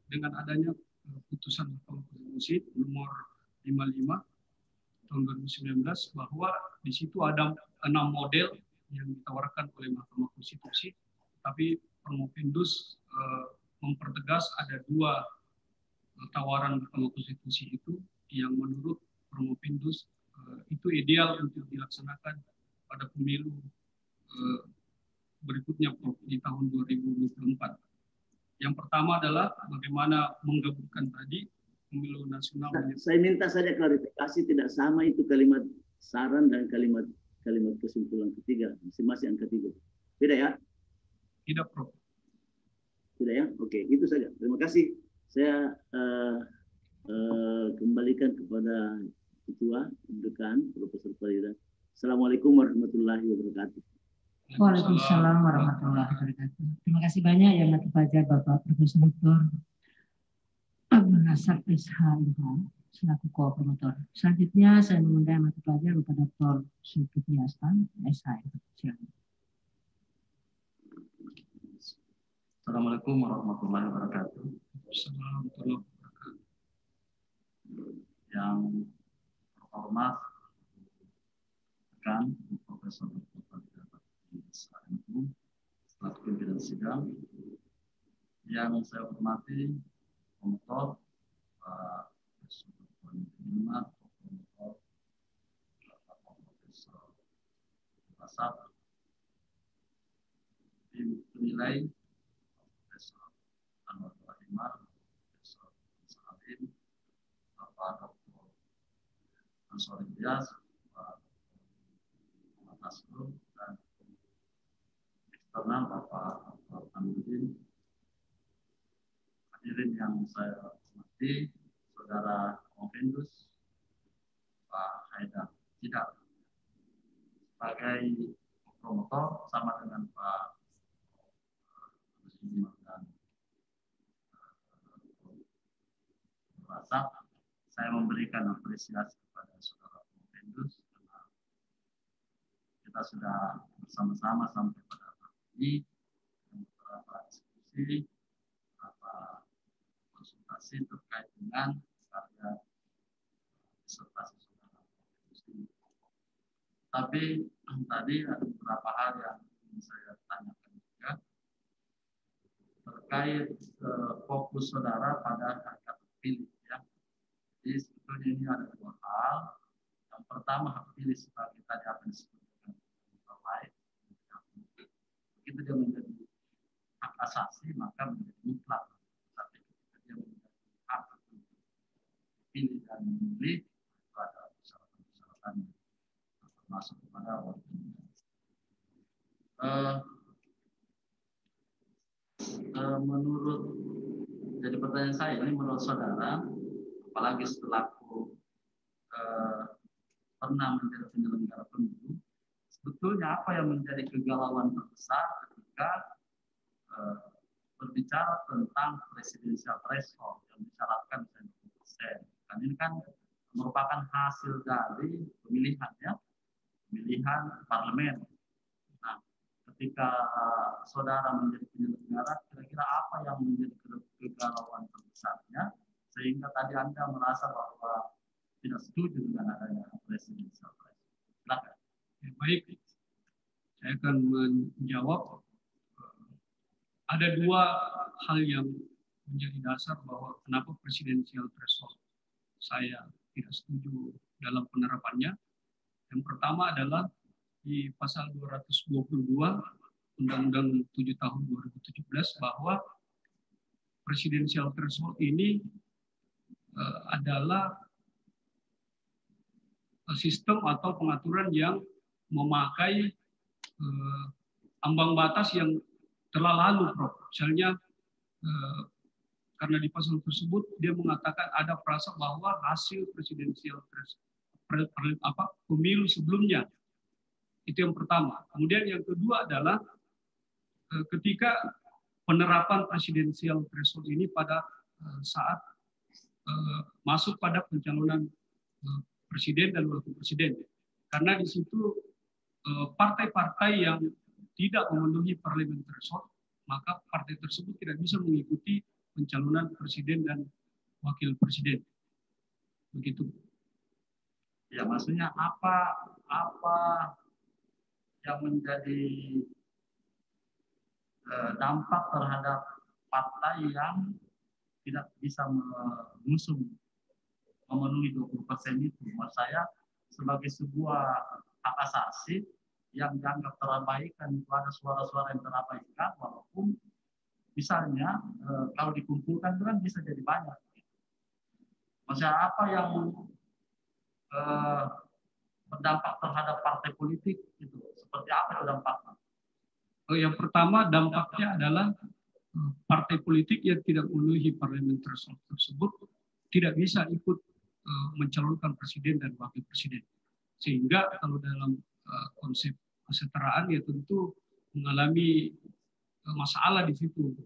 dengan adanya putusan Mahkamah Konstitusi nomor 55 tahun 2019, bahwa di situ ada 6 model yang ditawarkan oleh Mahkamah Konstitusi, tapi Permopindus mempertegas ada 2 tawaran Mahkamah Konstitusi itu yang menurut Permopindus itu ideal untuk dilaksanakan pada pemilu berikutnya, Prof, di tahun 2024. Yang pertama adalah bagaimana menggabungkan tadi pemilu nasional. Saya minta saja klarifikasi, tidak sama itu kalimat saran dan kalimat kesimpulan ketiga, masing-masing yang ketiga. Beda ya? Tidak, Prof. Tidak ya? Oke, itu saja. Terima kasih. Saya kembalikan kepada Ketua Dekan, Profesor Farida. Assalamualaikum warahmatullahi wabarakatuh. Waalaikumsalam warahmatullahi wabarakatuh. Terima kasih banyak ya Mati Fajar Bapak Profesor Dr. Abdul Nasar SH selaku koordinator. Selanjutnya saya mengundang Mati Fajar Bapak Dr. Zulkifli Hasan SH. Assalamualaikum warahmatullahi wabarakatuh. Assalamualaikum warahmatullahi wabarakatuh. Yang terhormat rekan Profesor Dr. selaku pimpinan sidang, yang saya hormati promotor Pak Profesor Muhammad, promotor Bapak Profesor Basar, tim penilai Profesor Anwar Rahimah, Profesor Salim, Bapak Dr. Ansor Ilyas, Pak Muhammad Nasrul, dan eksternal Bapak Aminuddin. Hadirin yang saya hormati, Saudara Konfendus, Pak Haidar Tidak, sebagai promotor sama dengan Pak Muslim dan Rasab, saya memberikan apresiasi kepada Saudara Konfendus karena kita sudah bersama-sama sampai pada ini beberapa diskusi, beberapa konsultasi terkait dengan karya disertasi saudara. Tapi tadi ada beberapa hal yang ingin saya tanyakan juga terkait fokus saudara pada hak pilih, ya. Jadi sebetulnya ini ada 2 hal. Yang pertama, hak pilih sebagai tadi apa yang disebut dengan right. Begitu dia menjadi hak asasi, maka menjadi mutlak. Tapi ketika dia menjadi hak untuk dipilih dan memilih, itu ada persyaratan-persyaratan termasuk kepada warga negara. Jadi pertanyaan saya ini, menurut saudara, apalagi setelah pernah menjadi penyelenggara pemilu, sebetulnya apa yang menjadi kegalauan terbesar ketika berbicara tentang presidensial threshold yang disyaratkan 20%. Dan ini kan merupakan hasil dari pemilihan parlemen. Nah, ketika saudara menjadi penyelenggara, kira-kira apa yang menjadi kegalauan terbesarnya sehingga tadi Anda merasa bahwa tidak setuju dengan adanya presidensial threshold? Silakan. Ya, baik, saya akan menjawab. Ada 2 hal yang menjadi dasar bahwa kenapa presidensial threshold saya tidak setuju dalam penerapannya. Yang pertama adalah di pasal 222 Undang-Undang 7 tahun 2017 bahwa presidensial threshold ini adalah sistem atau pengaturan yang memakai ambang batas yang telah lalu, Prof. Misalnya karena di pasal tersebut dia mengatakan ada frasa bahwa hasil presidensial pemilu sebelumnya. Itu yang pertama. Kemudian yang kedua adalah ketika penerapan presidensial threshold ini pada saat masuk pada pencalonan presiden dan wakil presiden. Karena di situ partai-partai yang tidak memenuhi parliament threshold, maka partai tersebut tidak bisa mengikuti pencalonan presiden dan wakil presiden. Begitu. Ya, maksudnya apa yang menjadi dampak terhadap partai yang tidak bisa mengusung memenuhi 20% itu? Menurut saya sebagai sebuah hak asasi yang dianggap terabaikan, itu ada suara-suara yang terabaikan, walaupun misalnya kalau dikumpulkan itu kan bisa jadi banyak. Maksudnya apa yang berdampak terhadap partai politik itu? Seperti apa itu dampaknya? Yang pertama dampaknya adalah partai politik yang tidak memenuhi parliament threshold tersebut tidak bisa ikut mencalonkan presiden dan wakil presiden. Sehingga kalau dalam konsep kesetaraan ya tentu mengalami masalah di situ.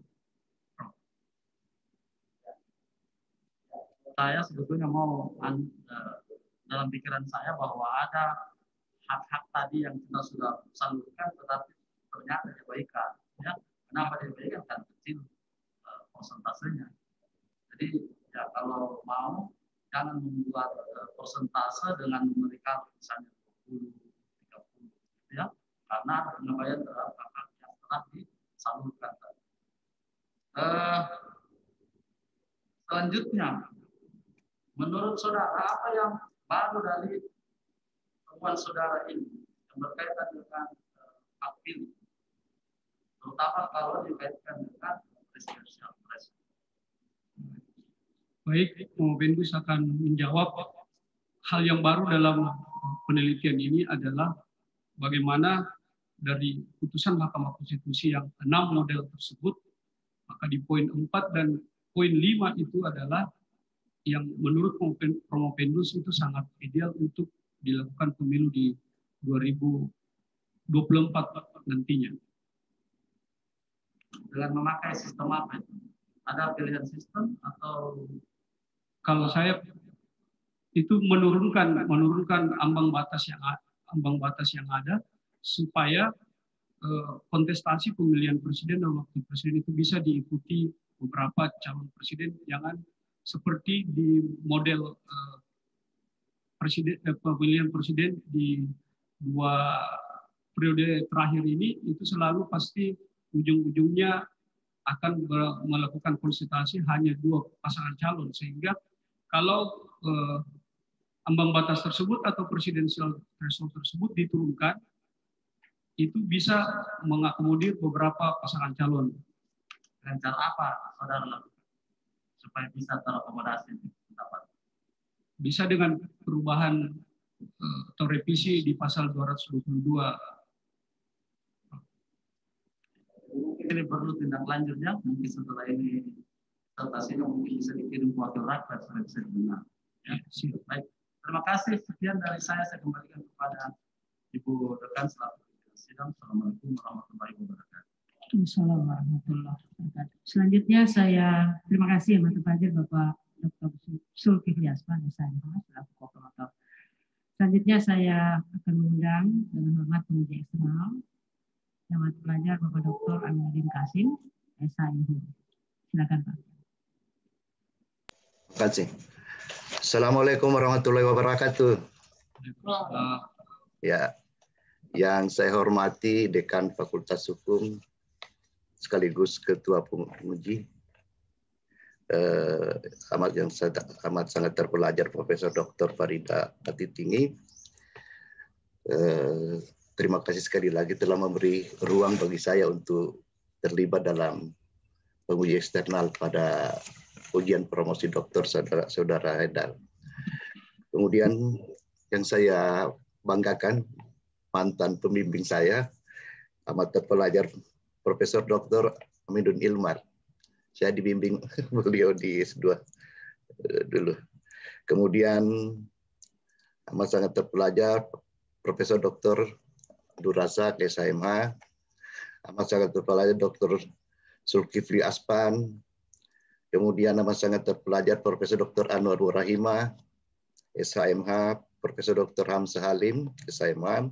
Saya sebetulnya mau dalam pikiran saya bahwa ada hak-hak tadi yang kita sudah salurkan, tetapi ternyata diabaikan. Ya, kenapa diabaikan? Kan kecil persentasenya. Jadi ya kalau mau jangan membuat persentase dengan memberikan misalnya 20, 30, ya, karena penyampaian terhadap hak yang telah disalurkan. Selanjutnya, menurut saudara apa yang baru dari temuan saudara ini yang berkaitan dengan hak pilih, terutama kalau dikaitkan dengan presidensial threshold? Baik, Bendus akan menjawab. Hal yang baru dalam penelitian ini adalah bagaimana dari putusan Mahkamah Konstitusi yang 6 model tersebut, maka di poin 4 dan poin 5 itu adalah yang menurut Promopendus itu sangat ideal untuk dilakukan pemilu di 2024 nantinya. Dengan memakai sistem apa itu? Ada pilihan sistem atau? Kalau saya itu menurunkan ambang batas yang ada supaya kontestasi pemilihan presiden dan wakil presiden itu bisa diikuti beberapa calon presiden, jangan seperti di model pemilihan presiden di 2 periode terakhir ini, itu selalu pasti ujung-ujungnya akan melakukan konsultasi hanya 2 pasangan calon, sehingga kalau ambang batas tersebut atau presidensial threshold tersebut diturunkan, itu bisa mengakomodir beberapa pasangan calon. Dengan cara apa saudara lakukan supaya bisa terakomodasi pendapat? Bisa dengan perubahan atau revisi di pasal 222. Mungkin ini perlu tindak lanjutnya, mungkin setelah ini disertasinya mungkin bisa dikirim ke wakil rakyat supaya bisa didengar. Ya, baik. Terima kasih. Sekian dari saya kembalikan kepada Ibu Rekan selaku sidang. Assalamualaikum warahmatullahi wabarakatuh. Assalamualaikum warahmatullahi wabarakatuh. Selanjutnya saya terima kasih yang berhadir Bapak Dr. Zulkifli Asman selaku koordinator. Selanjutnya saya akan mengundang dengan hormat penguji eksternal yang mata pelajar Bapak Dr. Aminuddin Kasim, SHMH. Silakan Pak. Terima kasih. Assalamualaikum warahmatullahi wabarakatuh. Ya, yang saya hormati Dekan Fakultas Hukum sekaligus Ketua Penguji, amat sangat terpelajar Profesor Dr. Farida Patitinggi. Terima kasih sekali lagi telah memberi ruang bagi saya untuk terlibat dalam penguji eksternal pada ujian promosi doktor saudara Haidar. Kemudian yang saya banggakan, mantan pembimbing saya, amat terpelajar Profesor Dr. Aminuddin Ilmar. Saya dibimbing beliau di S2 dulu. Kemudian amat sangat terpelajar Profesor Dr. Durazak SHMH, amat sangat terpelajar Dr. Zulkifli Aspan, kemudian amat sangat terpelajar Profesor Dr. Anwar Rahimah SHMH, Profesor Dr. Hamzah Halim SHMH,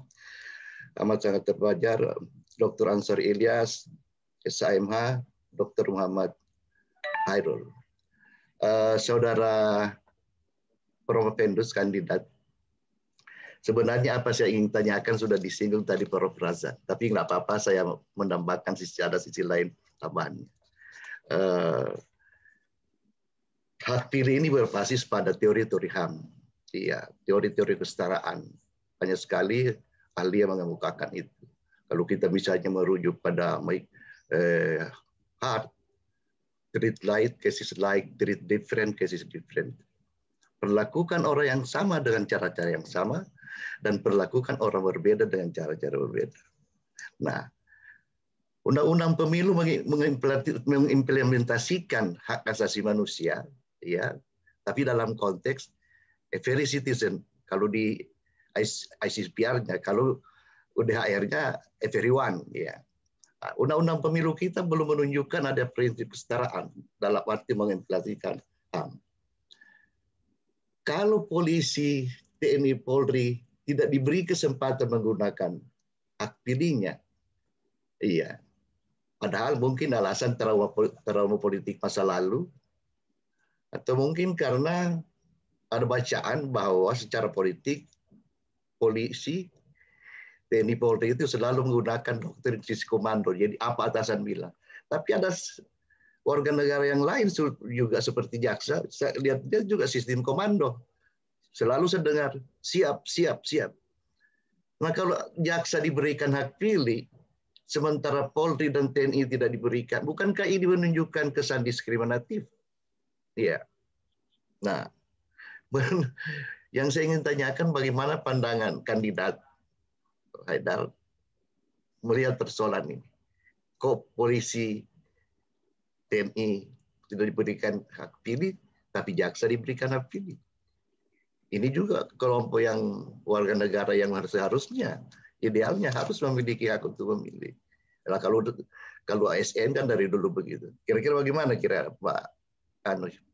amat sangat terpelajar Dr. Ansar Ilyas SHMH, Dr. Muhammad Hairul. Saudara Profendus kandidat, sebenarnya apa saya ingin tanyakan sudah disinggung tadi Prof. Razak, tapi nggak apa-apa saya menambahkan ada sisi lain tambahannya. Hak pilih ini berbasis pada teori-teori HAM, iya, teori-teori kesetaraan. Banyak sekali ahli yang mengemukakan itu. Kalau kita misalnya merujuk pada hard, treat like, cases like, treat different, cases different. Perlakukan orang yang sama dengan cara-cara yang sama, dan perlakukan orang berbeda dengan cara-cara berbeda. Nah, Undang-Undang Pemilu mengimplementasikan hak asasi manusia, ya, tapi dalam konteks every citizen. Kalau di ICCPR-nya, kalau UDHR-nya everyone, ya. Undang-Undang Pemilu kita belum menunjukkan ada prinsip kesetaraan dalam arti mengimplementasikan HAM. Kalau polisi, TNI, Polri tidak diberi kesempatan menggunakan hak pilihnya, iya. Padahal mungkin alasan trauma politik masa lalu, atau mungkin karena ada bacaan bahwa secara politik polisi, TNI, Polri itu selalu menggunakan doktrin sisi komando. Jadi apa atasan bilang. Tapi ada warga negara yang lain juga seperti jaksa, saya lihat dia juga sistem komando. Selalu saya dengar, siap, siap, siap. Nah kalau jaksa diberikan hak pilih, sementara Polri dan TNI tidak diberikan, bukankah ini menunjukkan kesan diskriminatif? Iya. Nah, yang saya ingin tanyakan bagaimana pandangan kandidat Haidar melihat persoalan ini. Kok polisi, TNI tidak diberikan hak pilih, tapi jaksa diberikan hak pilih. Ini juga kelompok yang warga negara yang seharusnya idealnya harus memiliki hak untuk memilih. Nah, kalau ASN kan dari dulu begitu. Kira-kira bagaimana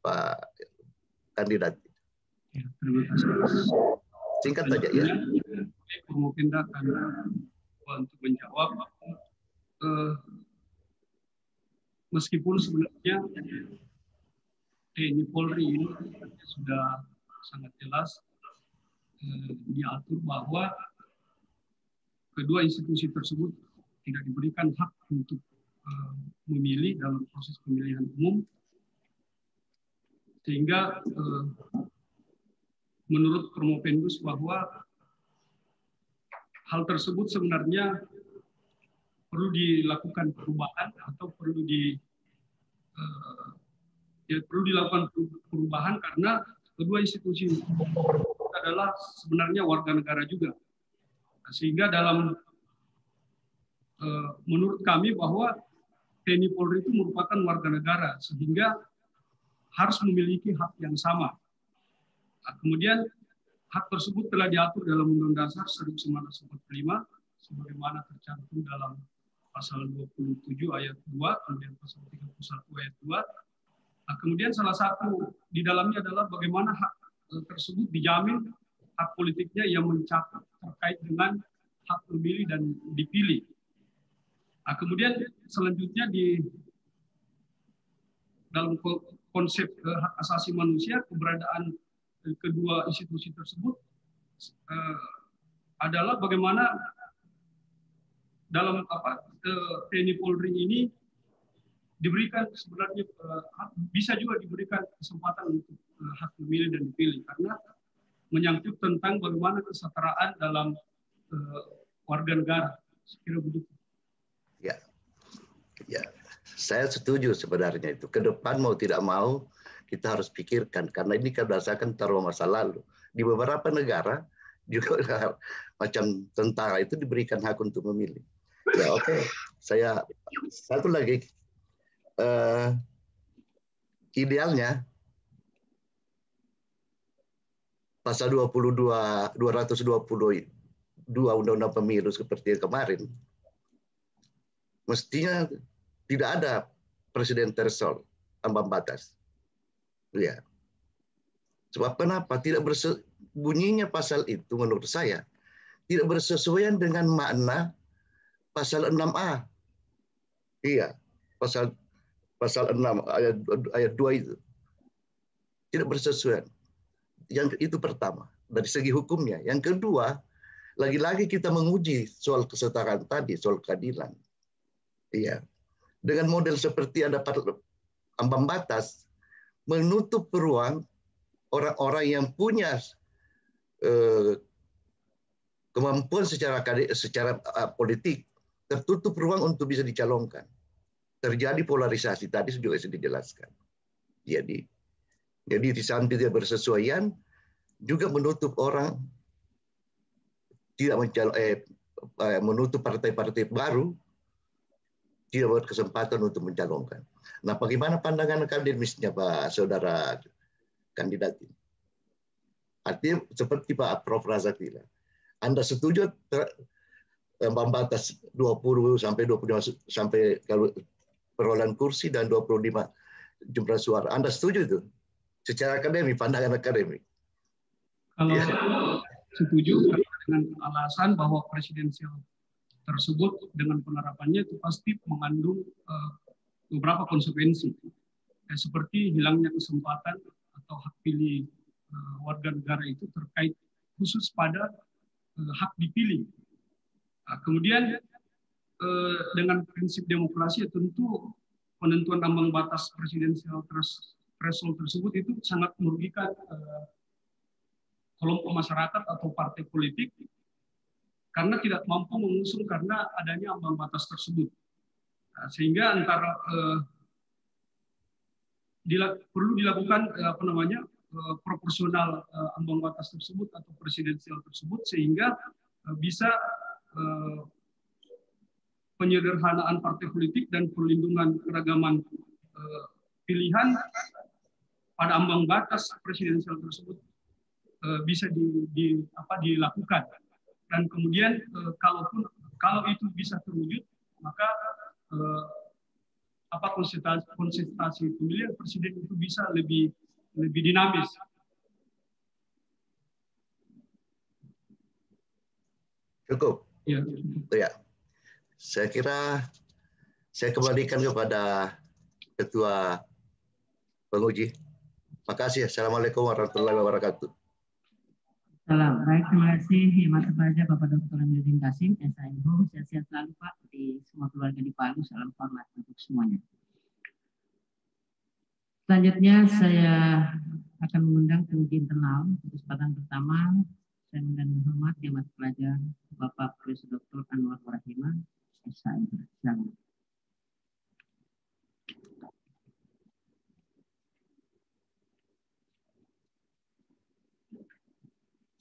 Pak kandidat? Ya, terima kasih. Singkat saja ya. Mungkin akan untuk menjawab. Meskipun sebenarnya TNI Polri ini sudah sangat jelas diatur bahwa kedua institusi tersebut tidak diberikan hak untuk memilih dalam proses pemilihan umum, sehingga menurut Promopendus bahwa hal tersebut sebenarnya perlu dilakukan perubahan atau perlu dilakukan perubahan karena kedua institusi adalah sebenarnya warga negara juga. Sehingga dalam menurut kami bahwa TNI Polri itu merupakan warga negara sehingga harus memiliki hak yang sama. Nah, kemudian hak tersebut telah diatur dalam Undang-Undang Dasar 1945 sebagaimana tercantum dalam pasal 27 ayat 2, kemudian pasal 31 ayat 2. Nah, kemudian salah satu di dalamnya adalah bagaimana hak tersebut dijamin, hak politiknya yang mencakup terkait dengan hak memilih dan dipilih. Nah, kemudian selanjutnya di dalam konsep hak asasi manusia, keberadaan kedua institusi tersebut adalah bagaimana dalam TNI Polri ini diberikan sebenarnya bisa juga diberikan kesempatan untuk hak memilih dan dipilih karena menyangkut tentang bagaimana kesetaraan dalam warga negara. Sekira begitu. Ya, ya, saya setuju sebenarnya itu. Ke depan mau tidak mau kita harus pikirkan karena ini kan berdasarkan trauma masa lalu. Di beberapa negara juga macam tentara itu diberikan hak untuk memilih. Ya oke. Saya satu lagi idealnya pasal 222 Undang-Undang Pemilu seperti yang kemarin, mestinya tidak ada presiden threshold, ambang batas. Ya. Sebab kenapa? Bunyinya pasal itu menurut saya tidak bersesuaian dengan makna pasal 6A. Iya, pasal 6 ayat 2 itu. Tidak bersesuaian. Yang itu pertama, dari segi hukumnya. Yang kedua, lagi-lagi kita menguji soal kesetaraan tadi, soal keadilan. Iya. Dengan model seperti ada ambang batas, menutup peluang orang-orang yang punya kemampuan secara politik, tertutup ruang untuk bisa dicalonkan. Terjadi polarisasi tadi juga sudah dijelaskan. Jadi di samping dia bersesuaian, juga menutup orang tidak menutup partai-partai baru tidak berkesempatan untuk mencalonkan. Nah, bagaimana pandangan akademisnya Pak Saudara kandidat ini? Artinya seperti Pak Prof. Razak bilang, Anda setuju ambang batas 20 sampai 25 sampai kalau perolehan kursi dan 25 jumlah suara. Anda setuju itu? Secara akademik, pandangan akademik. Kalau Ya. setuju dengan alasan bahwa presidensial tersebut dengan penerapannya itu pasti mengandung beberapa konsekuensi. Seperti hilangnya kesempatan atau hak pilih warga negara itu terkait khusus pada hak dipilih. Nah, kemudian dengan prinsip demokrasi tentu penentuan ambang batas presidensial threshold tersebut itu sangat merugikan kelompok masyarakat atau partai politik karena tidak mampu mengusung karena adanya ambang batas tersebut. Nah, sehingga antara perlu dilakukan proporsional ambang batas tersebut atau presidensial tersebut sehingga bisa penyederhanaan partai politik dan perlindungan keragaman pilihan pada ambang batas presidensial tersebut bisa dilakukan. Dan kemudian kalau itu bisa terwujud, maka konsentrasi pemilihan presiden itu bisa lebih dinamis. Cukup. Ya. Ya. Saya kira saya kembalikan kepada Ketua Penguji. Makasih. Assalamualaikum warahmatullahi wabarakatuh. Salam. Baik, terima kasih. Hemat saja Bapak Dr. Amiruddin Qasim, SIMO. Sehat-sehat selalu Pak di semua keluarga di Palu. Salam hormat untuk semuanya. Selanjutnya saya akan mengundang penguji internal. Kesempatan pertama saya mengundang hormat hemat pelajar Bapak Profesor Dr. Anwar Warahimah, SIMO. Silakan.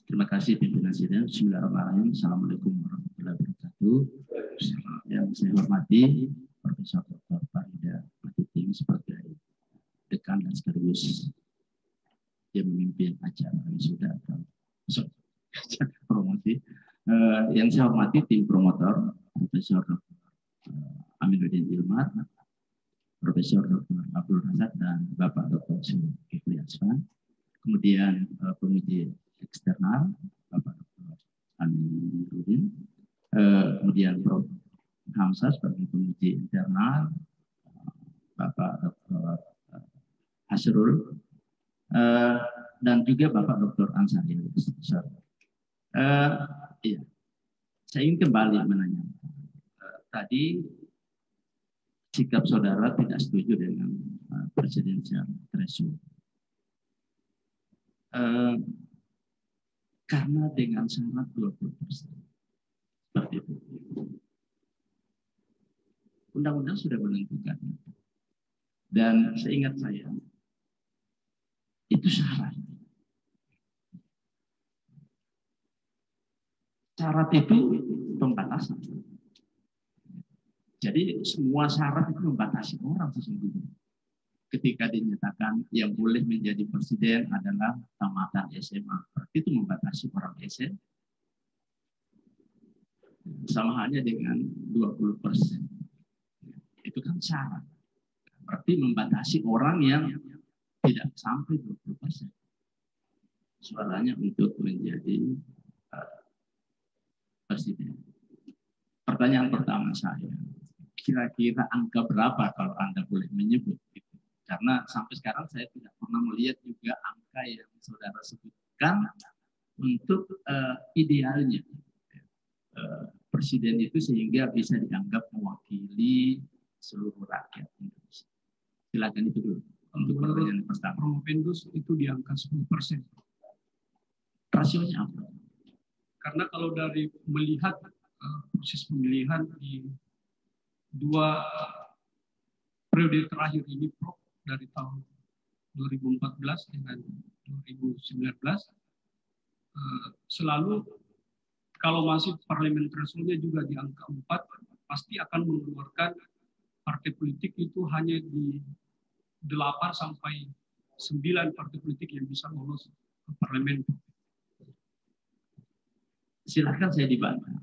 Terima kasih pimpinan sidang. Bismillahirrahmanirrahim. Assalamualaikum warahmatullahi wabarakatuh. Yang saya hormati Profesor Dr. Farida Patiting sebagai dekan dan sekaligus yang memimpin acara wisuda atau promosi. Yang saya hormati tim promotor Profesor Dr. Amiruddin Ilmar, Profesor Dr. Abdul Razak dan Bapak Dr. Zulkifli Asman. Kemudian penguji eksternal Bapak Dr. Amiruddin, kemudian Prof. Hamzah sebagai penguji internal, Bapak Dr. Hasrul, dan juga Bapak Dr. Ansari. Iya, saya ingin kembali menanya. Tadi sikap saudara tidak setuju dengan presidensial threshold. Karena dengan syarat 20%. Seperti itu. Undang-undang sudah menentukan. Dan seingat saya, itu syarat. Syarat itu pembatasan. Jadi semua syarat itu membatasi orang sesungguhnya. ketika dinyatakan yang boleh menjadi presiden adalah tamatan SMA. Berarti itu membatasi orang SMA. Sama halnya dengan 20%. Itu kan syarat. Berarti membatasi orang yang tidak sampai 20% suaranya untuk menjadi presiden. Pertanyaan pertama saya, kira-kira angka berapa kalau Anda boleh menyebut? Karena sampai sekarang saya tidak pernah melihat juga angka yang saudara sebutkan untuk idealnya presiden itu sehingga bisa dianggap mewakili seluruh rakyat Indonesia. Silakan itu dulu untuk pertanyaan pertama. Provendus itu di angka 10%. Rasionya apa? Karena kalau dari melihat proses pemilihan di 2 periode terakhir ini, Prof, dari tahun 2014 dengan 2019, selalu kalau masih parlemen threshold-nya juga di angka 4, pasti akan mengeluarkan partai politik itu hanya di 8 sampai 9 partai politik yang bisa lolos ke parlemen. Silakan saya dibantah.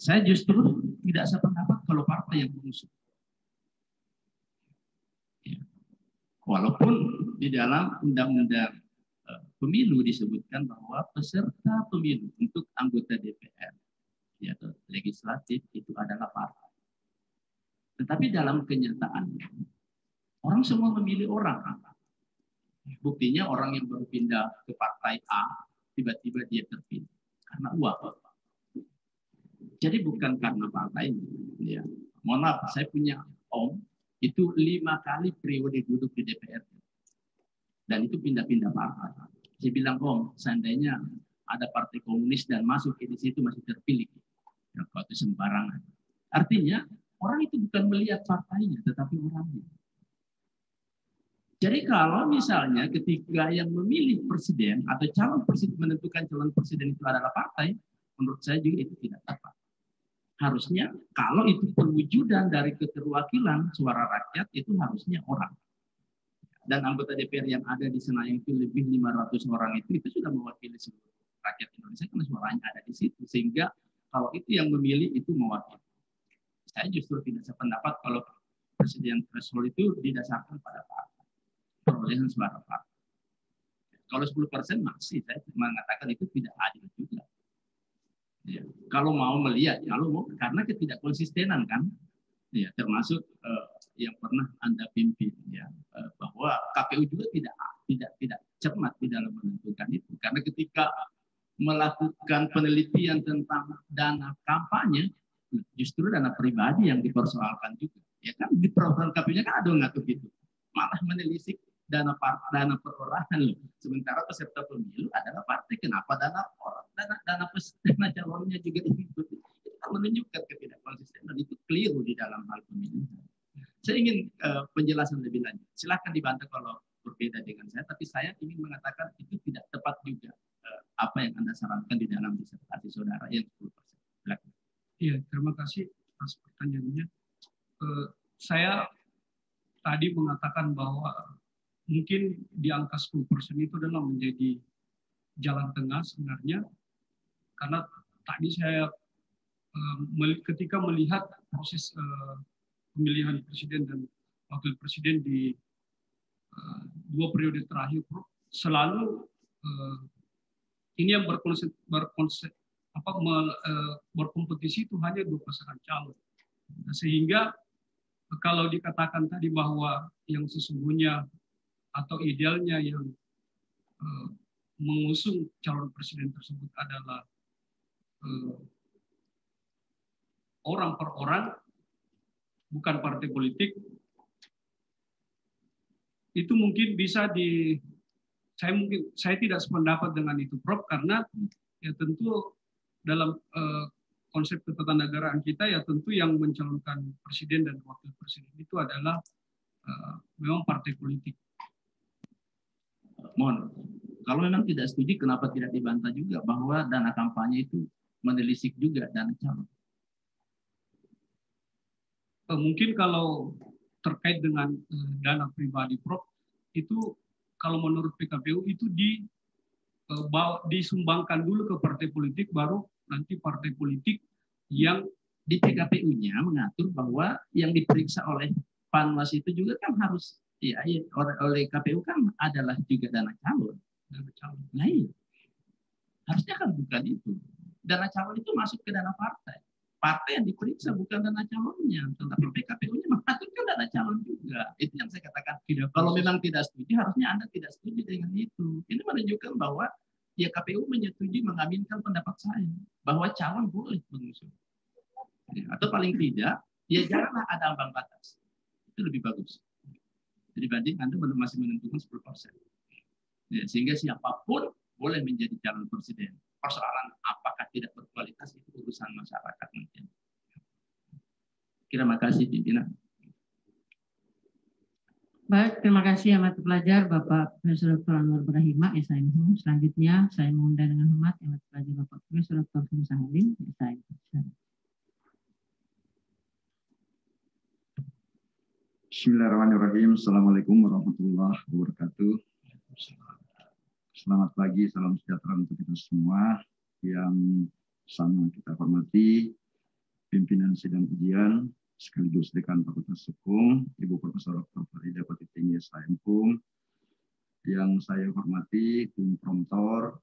Saya justru tidak sependapat kalau partai yang mengusung. Walaupun di dalam undang-undang pemilu disebutkan bahwa peserta pemilu untuk anggota DPR atau legislatif itu adalah partai. Tetapi dalam kenyataan orang semua memilih orang. Buktinya orang yang baru pindah ke partai A tiba-tiba dia terpilih karena uang. Jadi bukan karena partai. Ya. Mohon maaf, saya punya om itu 5 kali periode duduk di DPR dan itu pindah-pindah partai. Saya bilang, om, seandainya ada partai komunis dan masuk ke di situ masih terpilih, ya, waktu sembarangan. Artinya orang itu bukan melihat partainya, tetapi orangnya. Jadi kalau misalnya ketika yang memilih presiden atau calon presiden menentukan calon presiden itu adalah partai, menurut saya juga itu tidak tepat. Harusnya kalau itu perwujudan dari keterwakilan suara rakyat itu harusnya orang. Dan anggota DPR yang ada di Senayan itu lebih 500 orang itu sudah mewakili seluruh rakyat Indonesia karena suaranya ada di situ. Sehingga kalau itu yang memilih itu mewakili. Saya justru tidak sependapat kalau presiden threshold itu didasarkan pada partai. Perolehan suara partai. Kalau 10% masih saya mengatakan itu tidak adil juga. Ya, kalau mau melihat, kalau mau karena ketidakkonsistenan kan, ya termasuk yang pernah Anda pimpin, ya bahwa KPU juga tidak cermat di dalam menentukan itu, karena ketika melakukan penelitian tentang dana kampanye, justru dana pribadi yang dipersoalkan juga, ya kan di peraturan KPU-nya kan ada ngatur gitu, malah menelisik dana perorangan loh. Sementara peserta pemilu adalah partai. Kenapa dana calonnya juga diikuti? Itu kan menunjukkan ketidakkonsistenan. Itu keliru di dalam hal pemilu. Saya ingin penjelasan lebih lanjut. Silakan dibantah kalau berbeda dengan saya. Tapi saya ingin mengatakan itu tidak tepat juga apa yang Anda sarankan di dalam disertasi saudara yang 10%. Silakan. Iya, terima kasih atas pertanyaannya. Saya tadi mengatakan bahwa mungkin di angka 10% itu adalah menjadi jalan tengah sebenarnya, karena tadi saya ketika melihat proses pemilihan presiden dan wakil presiden di 2 periode terakhir, selalu ini yang berkompetisi itu hanya 2 pasangan calon. Nah, sehingga kalau dikatakan tadi bahwa yang sesungguhnya atau idealnya yang mengusung calon presiden tersebut adalah orang per orang, bukan partai politik, itu mungkin bisa saya tidak sependapat dengan itu, Prof, karena ya tentu dalam konsep ketatanegaraan kita ya tentu yang mencalonkan presiden dan wakil presiden itu adalah memang partai politik. Mohon, kalau memang tidak setuju, kenapa tidak dibantah juga bahwa dana kampanye itu menelisik juga dana calon? Mungkin kalau terkait dengan dana pribadi Prof, itu kalau menurut PKPU itu disumbangkan dulu ke partai politik, baru nanti partai politik yang di PKPU-nya mengatur bahwa yang diperiksa oleh Panwas itu juga kan harus oleh KPU kan adalah juga dana calon. Nah iya, harusnya kan bukan itu. Dana calon itu masuk ke dana partai. Partai yang diperiksa bukan dana calonnya, tetapi PKPU-nya mengatur ke dana calon juga. Itu yang saya katakan. Kalau memang tidak setuju, harusnya Anda tidak setuju dengan itu. Ini menunjukkan bahwa ya KPU menyetujui mengaminkan pendapat saya bahwa calon boleh mengusung. Ya, atau paling tidak, ya janganlah ada ambang batas. Itu lebih bagus. Dibanding Anda masih menentukan 10%. Ya, sehingga siapapun boleh menjadi calon presiden. Persoalan apakah tidak berkualitas itu urusan masyarakat mungkin. Terima kasih pimpinan. Baik, terima kasih amat pelajar Bapak Profesor Dr. Anwar Ibrahimah, SIMHUM. Selanjutnya saya mengundang dengan hormat amat pelajar Bapak Profesor Dr. Humsa Halim, SIMHUM. Bismillahirrahmanirrahim. Assalamualaikum warahmatullahi wabarakatuh. Selamat pagi, salam sejahtera untuk kita semua. Yang sama kita hormati pimpinan sidang ujian sekaligus Dekan Fakultas Hukum, Ibu Profesor Dr. Farida Patitinggi SIMHUM. Yang saya hormati tim promptor,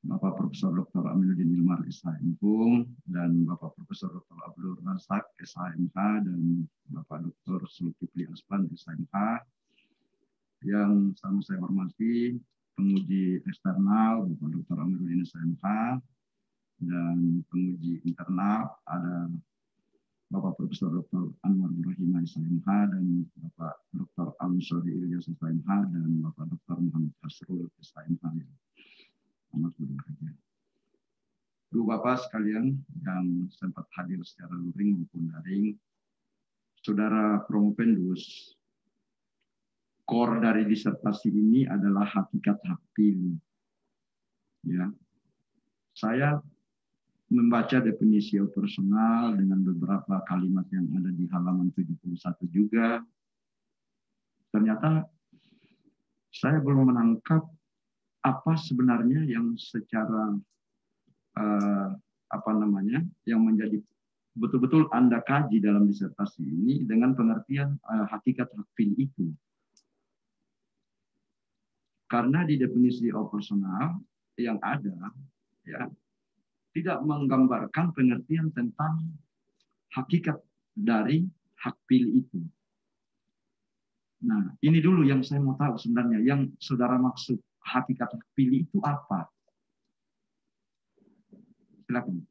Bapak Profesor Dr. Aminuddin Ilmar SIMHUM dan Bapak Profesor Dr. Abdul Razak SIMH dan Bapak Dr. Zulkifli Aspan SIMH. Yang sama saya hormati penguji eksternal Bapak Dr. Amiruddin SIMH dan penguji internal ada Bapak Profesor Dr. Anwar Ibrahimah SIMH dan Bapak Dr. Al-Musadi Ilyas SIMH dan Bapak Dr. Muhammad Hasrul SIMH. Ibu Bapak sekalian yang sempat hadir secara luring maupun daring, Saudara Promopendus, core dari disertasi ini adalah hakikat hak pilih. Ya, saya membaca definisi operasional dengan beberapa kalimat yang ada di halaman 71 juga. Ternyata saya belum menangkap apa sebenarnya yang secara yang menjadi betul-betul Anda kaji dalam disertasi ini dengan pengertian hakikat hak pilih itu. Karena di definisi operasional yang ada ya tidak menggambarkan pengertian tentang hakikat dari hak pilih itu. Nah, ini dulu yang saya mau tahu sebenarnya yang saudara maksud hakikat hak pilih itu apa? Silakan.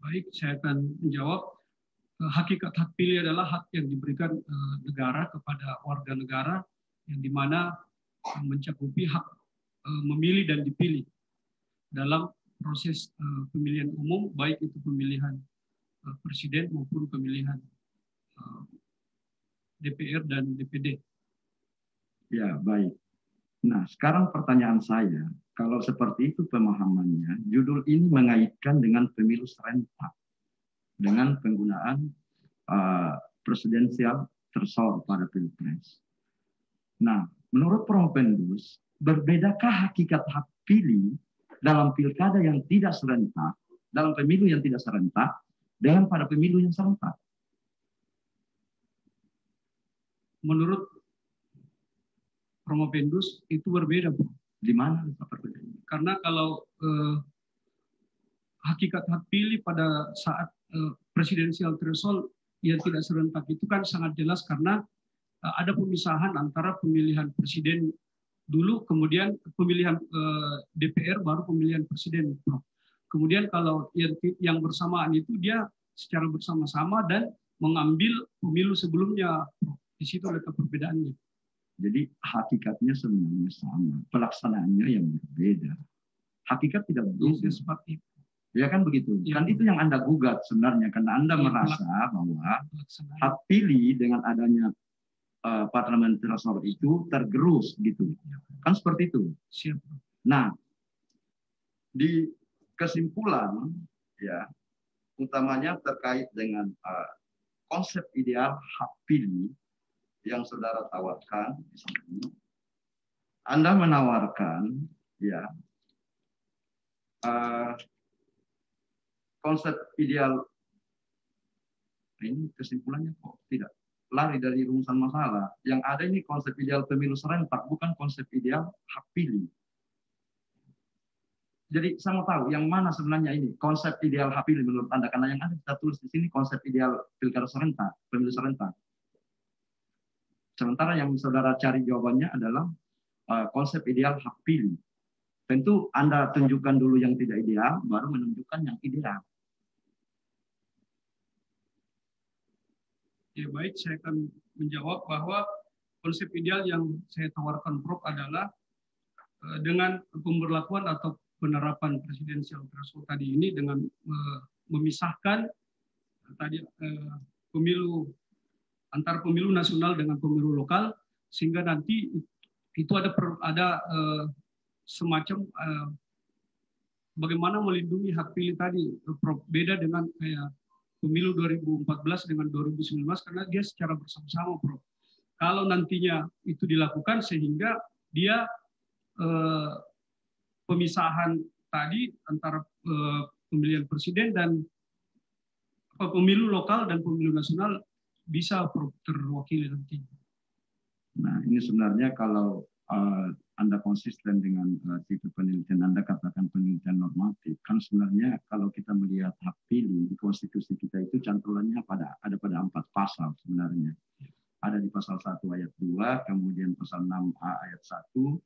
Baik, saya akan menjawab. Hakikat hak pilih adalah hak yang diberikan negara kepada warga negara yang dimana mencakupi hak memilih dan dipilih dalam proses pemilihan umum, baik itu pemilihan presiden maupun pemilihan DPR dan DPD. Ya, baik. Nah, sekarang pertanyaan saya, kalau seperti itu pemahamannya, judul ini mengaitkan dengan pemilu serentak, dengan penggunaan presidensial threshold pada pilpres. Nah, menurut Promopendus, berbedakah hakikat hak pilih dalam pilkada yang tidak serentak, dalam pemilu yang tidak serentak, dengan pada pemilu yang serentak? Menurut Promopendus itu berbeda, Bu. Di mana perbedaannya? Karena kalau hakikat hak pilih pada saat presidensial threshold yang tidak serentak itu kan sangat jelas karena ada pemisahan antara pemilihan presiden dulu, kemudian pemilihan DPR, baru pemilihan presiden. Kemudian kalau yang bersamaan itu dia secara bersama-sama dan mengambil pemilu sebelumnya. Di situ letak perbedaannya. Jadi hakikatnya sebenarnya sama, pelaksanaannya yang berbeda. Hakikat tidak berbeda. Seperti itu. Ya kan begitu. Ya. Kan itu yang Anda gugat sebenarnya karena Anda merasa bahwa hak pilih dengan adanya parlemen internasional itu tergerus gitu. Kan seperti itu. Nah, di kesimpulan ya utamanya terkait dengan konsep ideal hak pilih yang saudara tawarkan di sini. Anda menawarkan ya konsep ideal. Ini kesimpulannya kok tidak lari dari rumusan masalah. Yang ada ini konsep ideal pemilu serentak, bukan konsep ideal hak pilih. Jadi saya mau tahu yang mana sebenarnya ini konsep ideal hak pilih menurut Anda, karena yang ada kita tulis di sini konsep ideal pilkada serentak, pemilu serentak. Sementara yang saudara cari jawabannya adalah konsep ideal hak pilih. Tentu Anda tunjukkan dulu yang tidak ideal, baru menunjukkan yang ideal. Ya baik, saya akan menjawab bahwa konsep ideal yang saya tawarkan Prof adalah dengan pemberlakuan atau penerapan presidensial threshold tadi ini dengan memisahkan tadi pemilu antar pemilu nasional dengan pemilu lokal, sehingga nanti itu ada semacam bagaimana melindungi hak pilih tadi, Prof. Beda dengan kayak pemilu 2014 dengan 2019 karena dia secara bersama-sama, Prof. Kalau nantinya itu dilakukan sehingga dia pemisahan tadi antara pemilihan presiden dan pemilu lokal dan pemilu nasional bisa terwakili nanti. Nah, ini sebenarnya kalau Anda konsisten dengan tipe penelitian Anda katakan penelitian normatif, kan sebenarnya kalau kita melihat hak pilih di konstitusi kita itu cantulannya ada pada 4 pasal sebenarnya. Ada di pasal 1 ayat 2, kemudian pasal 6A ayat 1,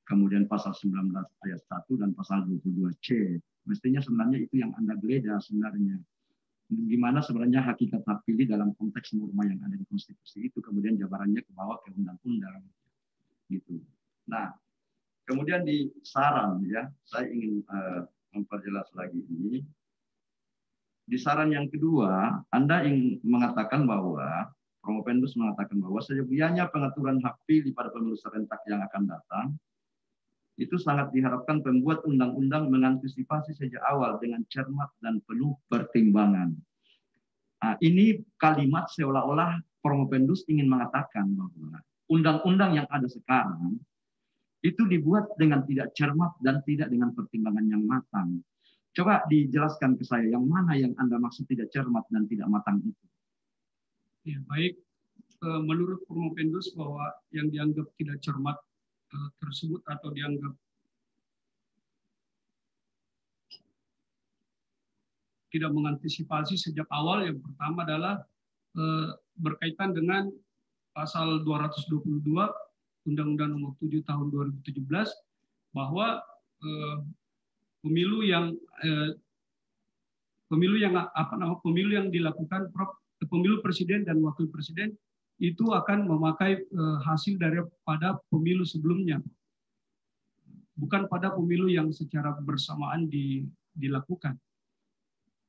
kemudian pasal 19 ayat 1 dan pasal 22C. Mestinya sebenarnya itu yang Anda geledah sebenarnya. Gimana sebenarnya hakikat hak pilih dalam konteks norma yang ada di konstitusi itu, kemudian jabarannya ke bawah ke undang-undang gitu. Nah, kemudian di saran ya, saya ingin memperjelas lagi ini. Di saran yang kedua, Anda ingin mengatakan bahwa Promopendus mengatakan bahwa seyogianya pengaturan hak pilih pada pemilu serentak yang akan datang itu sangat diharapkan pembuat undang-undang mengantisipasi sejak awal dengan cermat dan penuh pertimbangan. Nah, ini kalimat seolah-olah Promopendus ingin mengatakan bahwa undang-undang yang ada sekarang itu dibuat dengan tidak cermat dan tidak dengan pertimbangan yang matang. Coba dijelaskan ke saya yang mana yang Anda maksud tidak cermat dan tidak matang itu. Ya, baik. Menurut Promopendus bahwa yang dianggap tidak cermat tersebut atau dianggap tidak mengantisipasi sejak awal, yang pertama adalah berkaitan dengan pasal 222 Undang-Undang Nomor 7 Tahun 2017 bahwa pemilu yang dilakukan pemilu presiden dan wakil presiden itu akan memakai hasil daripada pemilu sebelumnya, bukan pada pemilu yang secara bersamaan dilakukan.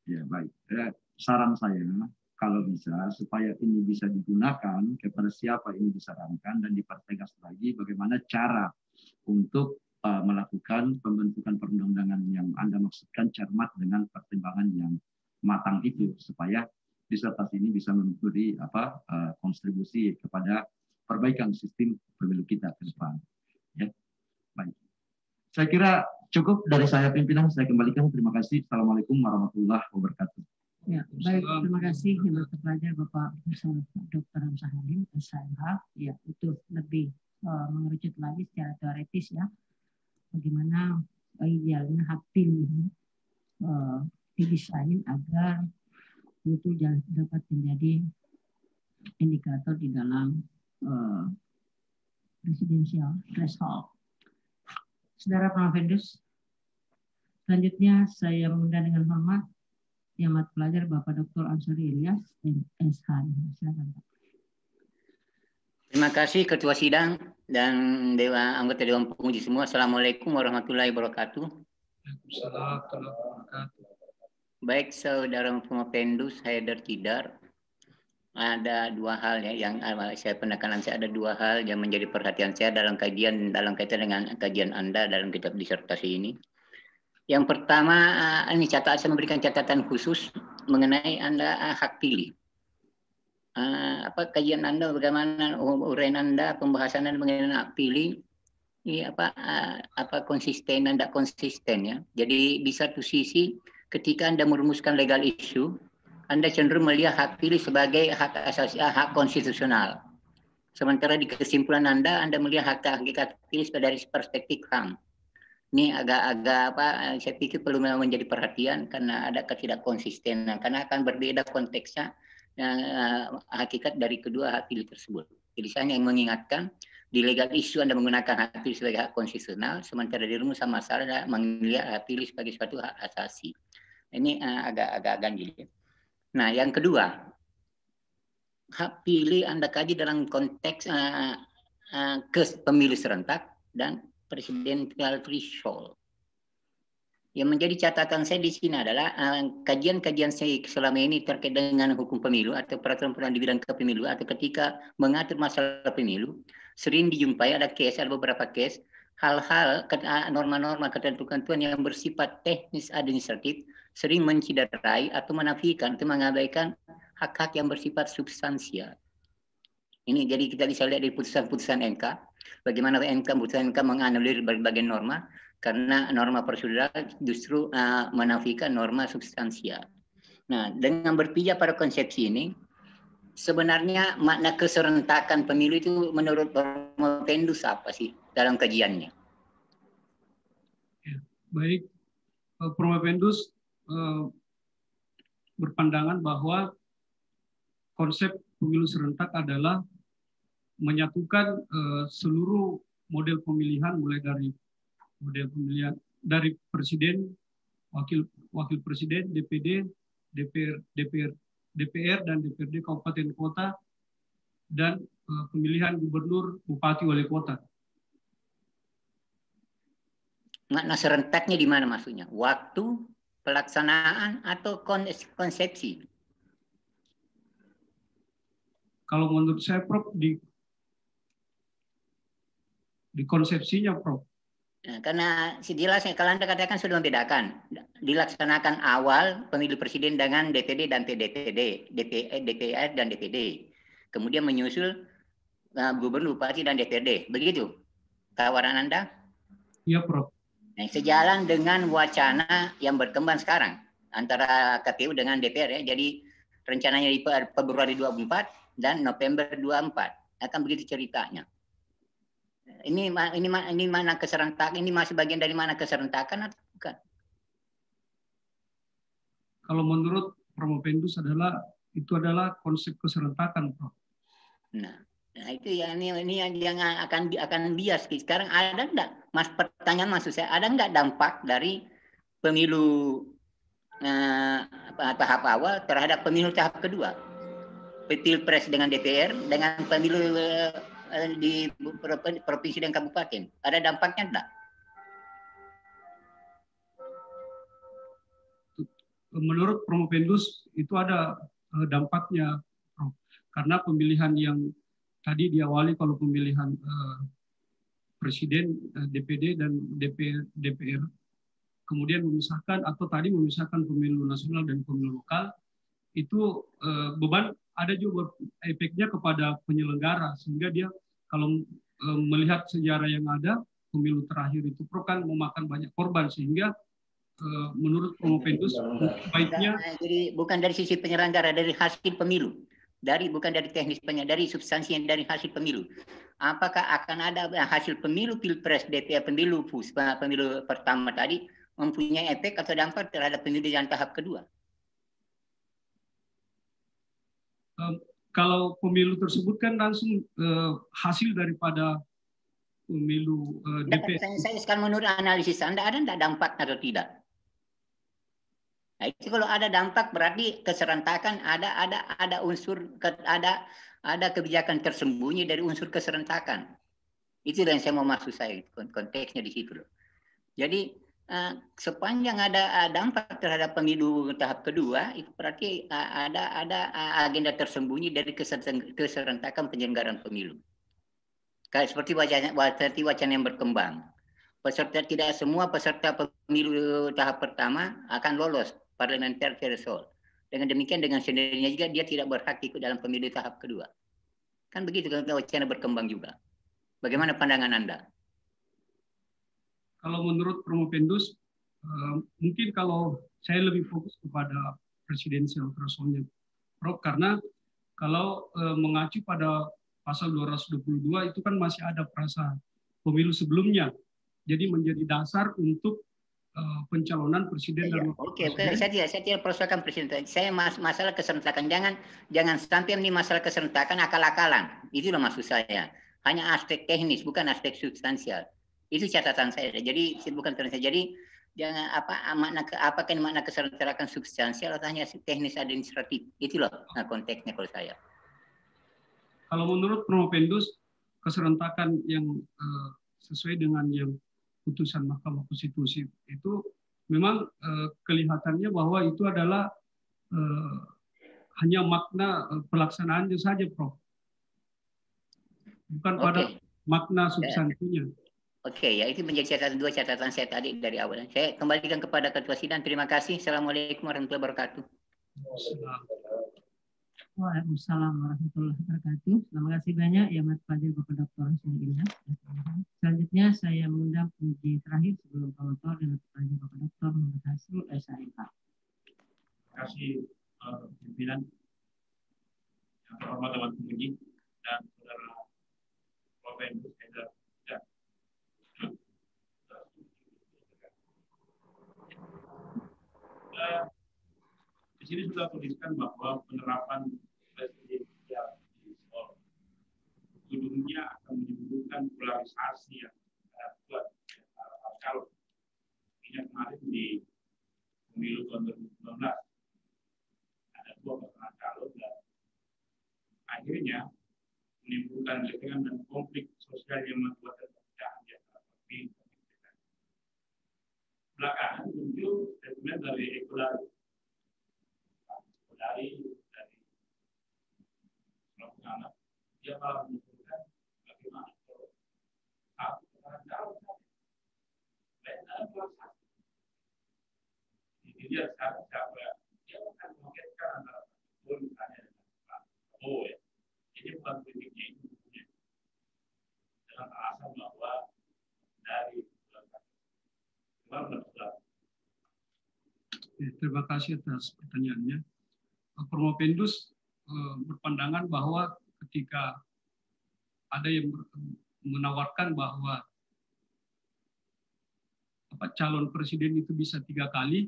Ya baik, saran saya kalau bisa supaya ini bisa digunakan kepada siapa ini disarankan dan dipertegas lagi bagaimana cara untuk melakukan pembentukan perundang-undangan yang Anda maksudkan cermat dengan pertimbangan yang matang itu, supaya disertasi ini bisa memberi kontribusi kepada perbaikan sistem pemilu kita ke depan. Ya, baik. Saya kira cukup dari saya pimpinan. Saya kembalikan. Terima kasih. Assalamualaikum warahmatullahi wabarakatuh. Ya, baik. Terima kasih yang terpelajar Bapak Profesor Dr. Hamzah Halim, SHMH. Ya, itu lebih mengerucut lagi secara teoritis ya, bagaimana idealnya hak pilih didesain agar itu dapat menjadi indikator di dalam presidensial threshold. Saudara Promopendus, selanjutnya saya mengundang dengan hormat yang amat pelajar Bapak Dr. Ansori Ilyas, SH. Silakan Pak. Terima kasih Ketua Sidang dan anggota Dewan Penguji semua. Assalamualaikum warahmatullahi wabarakatuh. Baik, Saudara Promopendus Haidar Tidar, ada dua hal ya yang penekanan saya, ada dua hal yang menjadi perhatian saya dalam kaitan dengan kajian Anda dalam kitab disertasi ini. Yang pertama, ini saya memberikan catatan khusus mengenai Anda hak pilih. Kajian Anda, bagaimana uraian Anda, pembahasan Anda mengenai hak pilih, ini konsisten dan tidak konsisten ya. Jadi di satu sisi ketika Anda merumuskan legal issue, Anda cenderung melihat hak pilih sebagai hak asasi, hak konstitusional. Sementara di kesimpulan Anda melihat hak pilih dari perspektif HAM. Ini agak saya pikir perlu menjadi perhatian karena ada ketidakkonsistenan, karena akan berbeda konteksnya hakikat dari kedua hak pilih tersebut. Jadi saya yang mengingatkan, di legal issue Anda menggunakan hak pilih sebagai hak konstitusional, sementara di rumusan masalah Anda melihat hak pilih sebagai suatu hak asasi. Ini agak ganjil. Nah, yang kedua, hak pilih Anda kaji dalam konteks pemilu serentak dan presidential threshold. Yang menjadi catatan saya di sini adalah kajian-kajian saya selama ini terkait dengan hukum pemilu atau peraturan di bidang kepemilu atau ketika mengatur masalah pemilu, sering dijumpai ada beberapa case, hal-hal norma-norma ketentuan yang bersifat teknis administratif sering menciderai atau menafikan atau mengabaikan hak-hak yang bersifat substansial. Ini jadi kita bisa lihat dari putusan-putusan MK, bagaimana putusan MK menganulir berbagai norma karena norma prosedural justru menafikan norma substansial. Nah, dengan berpijak pada konsepsi ini, sebenarnya makna keserentakan pemilu itu menurut Provopendus apa sih dalam kajiannya? Baik, Provopendus berpandangan bahwa konsep pemilu serentak adalah menyatukan seluruh model pemilihan, mulai dari model pemilihan dari presiden, wakil presiden, DPD, DPR dan DPRD kabupaten kota, dan pemilihan gubernur, bupati, wali kota. Makna serentaknya di mana maksudnya? Waktu, pelaksanaan, atau konsepsi? Kalau menurut saya, Prof, di konsepsinya, Prof. Nah, karena jelasnya kalau Anda katakan sudah membedakan, dilaksanakan awal pemilu presiden dengan DPD dan PDPD, DPR dan DPD. Kemudian menyusul gubernur, bupati, dan DPRD. Begitu tawaran Anda? Iya, Prof. Nah, sejalan dengan wacana yang berkembang sekarang antara KPU dengan DPR ya. Jadi rencananya di Februari 24 dan November 24 akan begitu ceritanya. Ini mana keserentakan? Ini masih bagian dari mana keserentakan atau bukan? Kalau menurut Provopendus itu adalah konsep keserentakan, Prof. Nah itu ya, ini yang akan bias. Sekarang ada enggak, Mas, pertanyaan maksud saya, ada enggak dampak dari pemilu tahap awal terhadap pemilu tahap kedua? Pilpres dengan DPR dengan pemilu di provinsi dan kabupaten. Ada dampaknya enggak? Menurut Provopendus itu ada dampaknya, Prof. Karena pemilihan yang tadi diawali kalau pemilihan presiden, DPD dan DPR, kemudian memisahkan atau tadi memisahkan pemilu nasional dan pemilu lokal, itu beban ada juga efeknya kepada penyelenggara, sehingga dia kalau melihat sejarah yang ada, pemilu terakhir itu Prof kan memakan banyak korban, sehingga menurut Provopendus baiknya. Jadi bukan dari sisi penyelenggara, dari hasil pemilu. Bukan dari teknis dari substansi yang dari hasil pemilu. Apakah akan ada hasil pemilu pilpres, DPR, pemilu pertama tadi mempunyai efek atau dampak terhadap pemilu yang tahap kedua? Kalau pemilu tersebut kan langsung hasil daripada pemilu DPR. Saya sekarang menurut analisis Anda, ada tidak dampak atau tidak? Nah, itu kalau ada dampak berarti keserentakan ada unsur ada kebijakan tersembunyi dari unsur keserentakan. Itu yang saya mau maksud saya konteksnya di situ loh. Jadi sepanjang ada dampak terhadap pemilu tahap kedua, itu berarti ada agenda tersembunyi dari keserentakan penyelenggaraan pemilu. Kayak seperti wacana yang berkembang. Tidak semua peserta pemilu tahap pertama akan lolos parliamentary threshold. Dengan demikian dengan sendirinya juga dia tidak berhak ikut dalam pemilu tahap kedua. Kan begitu kan wacana berkembang juga. Bagaimana pandangan Anda? Kalau menurut Promopendus, mungkin kalau saya lebih fokus kepada presidensial threshold-nya, Prof, karena kalau mengacu pada pasal 222 itu kan masih ada frasa pemilu sebelumnya, jadi menjadi dasar untuk pencalonan presiden dan wakil presiden. Saya tidak persoalkan presiden. Saya masalah keserentakan. Jangan sampai ini masalah keserentakan akal-akalan. Itulah maksud saya. Hanya aspek teknis, bukan aspek substansial. Itu catatan saya. Jadi bukan terus. Jadi jangan apakah makna keserentakan substansial atau hanya teknis administratif. Itulah konteksnya kalau saya. Kalau menurut Promopendus, keserentakan yang sesuai dengan yang putusan Mahkamah Konstitusi itu memang kelihatannya bahwa itu adalah hanya makna pelaksanaannya saja, Prof. Bukan pada makna substansinya. Oke, ya itu menjadi dua catatan saya tadi dari awal. Saya kembalikan kepada Ketua Sidang. Terima kasih. Assalamualaikum warahmatullahi wabarakatuh. Waalaikumsalam warahmatullahi wabarakatuh. Terima kasih banyak ya Mas Fadil Bapak Dr. Hasan. Selanjutnya saya mengundang penguji terakhir sebelum promotor dengan Fadil Bapak Dr. Muhammad Hasil SIK. Terima kasih pimpinan yang terhormat teman penguji dan saudara Profesor Hendra. Di sini sudah tuliskan bahwa penerapan presidensial di Seoul ujungnya akan menimbulkan polarisasi yang sangat kuat antara calon. Ini kemarin di pemilu tahun 2019 ada dua pasangan calon dan akhirnya menimbulkan legengan dan konflik sosial yang membuat perpecahan di antara pemimpin. Belakangan muncul statement dari Ekolari dari kelompok anak, dia malah menunjukkan bagaimana kalau satu pasangan calon lain dalam pelaksana. Jadi dia siapa dia akan mengaitkan antara Pak misalnya dengan Pak Prabowo ya. Ini bukan politiknya itu bukunya. Dengan alasan bahwa dari terima kasih atas pertanyaannya. Promopendus berpandangan bahwa ketika ada yang menawarkan bahwa calon presiden itu bisa 3 kali,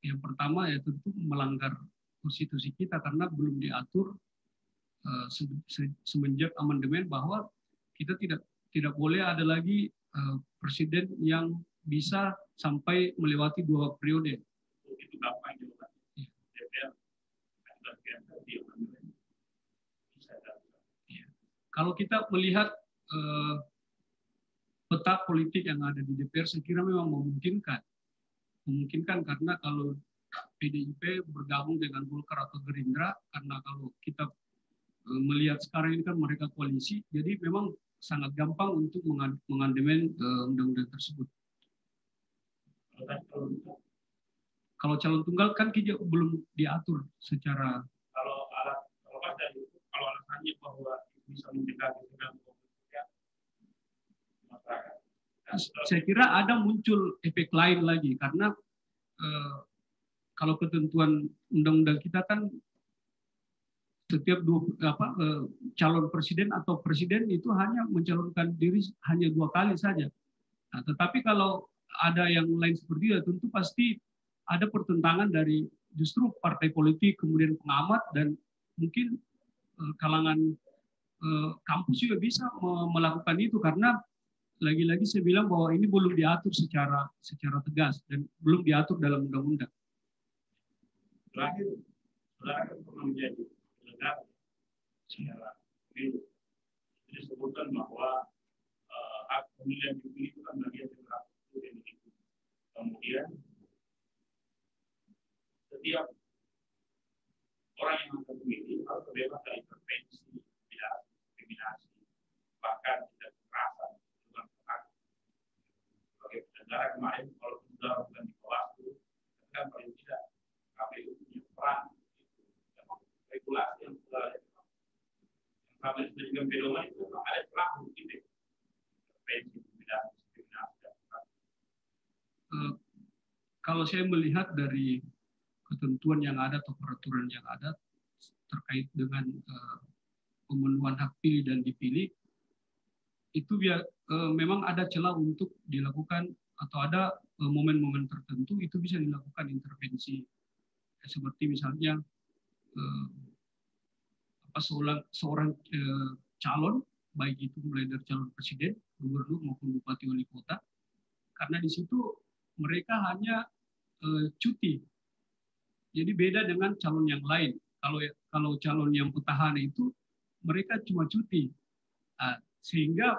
yang pertama ya tentu melanggar konstitusi kita karena belum diatur semenjak amandemen bahwa kita tidak boleh ada lagi presiden yang bisa sampai melewati 2 periode. Itu gampang juga. DPR kalau kita melihat peta politik yang ada di DPR, saya kira memang memungkinkan karena kalau PDIP bergabung dengan Golkar atau Gerindra, karena kalau kita melihat sekarang ini kan mereka koalisi, jadi memang sangat gampang untuk mengamandemen undang-undang tersebut. Kalau calon tunggal kan belum diatur secara. Kalau alasannya bahwa bisa mendekati dengan masyarakat. Saya kira ada muncul efek lain lagi karena kalau ketentuan undang-undang kita kan setiap calon presiden atau presiden itu hanya mencalonkan diri hanya 2 kali saja. Nah, tetapi kalau ada yang lain seperti itu, tentu pasti ada pertentangan dari justru partai politik, kemudian pengamat, dan mungkin kalangan kampus juga bisa melakukan itu karena lagi-lagi saya bilang bahwa ini belum diatur secara tegas dan belum diatur dalam undang-undang. Terakhir, saudara pernah menjadi pendengar secara pemilu. Disebutkan bahwa hak pemilihan dipilih itu kan bagian dari hak yang dimiliki Kemudian setiap orang yang akan memilih harus bebas dari intervensi, diskriminasi, bahkan tidak kekerasan, juga kekerasan. Sebagai penyelenggara kemarin, kalau sudah bukan di Bawaslu, kan paling tidak KPU punya peran regulasi yang sudah kami sudah pedoman itu ada pelaku gitu, intervensi, diskriminasi dan kekerasan. Kalau saya melihat dari ketentuan yang ada atau peraturan yang ada terkait dengan pemenuhan hak pilih dan dipilih, itu memang ada celah untuk dilakukan atau ada momen-momen tertentu itu bisa dilakukan intervensi, seperti misalnya seorang calon, baik itu mulai dari calon presiden, gubernur maupun bupati wali kota, karena di situ mereka hanya cuti. Jadi beda dengan calon yang lain. Kalau calon yang petahana itu mereka cuma cuti, sehingga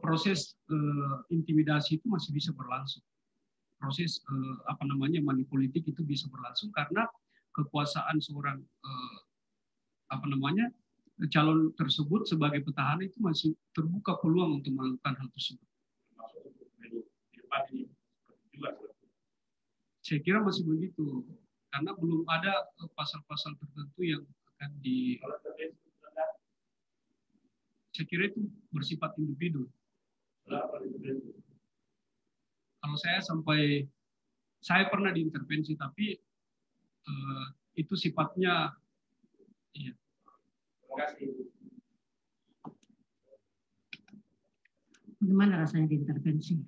proses intimidasi itu masih bisa berlangsung. Proses money politik itu bisa berlangsung karena kekuasaan seorang calon tersebut sebagai petahana itu masih terbuka peluang untuk melakukan hal tersebut. Saya kira masih begitu. Karena belum ada pasal-pasal tertentu yang akan saya kira itu bersifat individu. Kalau saya pernah diintervensi, tapi itu sifatnya iya. Bagaimana rasanya diintervensi?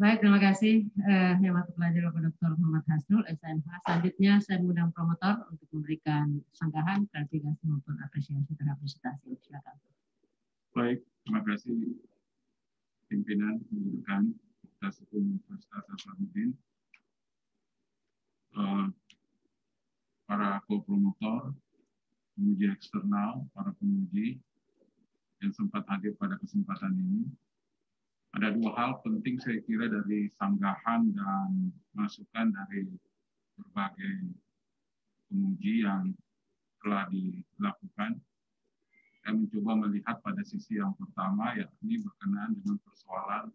Baik, terima kasih yang waktu pelajar Bapak Dr. Muhammad Hasnul, SMH. Selanjutnya saya mengundang promotor untuk memberikan sanggahan, klarifikasi maupun apresiasi terhadap presentasi. Silakan. Baik, terima kasih pimpinan pendidikan Fakultas Hukum Universitas Hasanuddin, para co-promotor, penguji eksternal, para penguji yang sempat hadir pada kesempatan ini. Ada dua hal penting saya kira dari sanggahan dan masukan dari berbagai penguji yang telah dilakukan. Saya mencoba melihat pada sisi yang pertama, yakni berkenaan dengan persoalan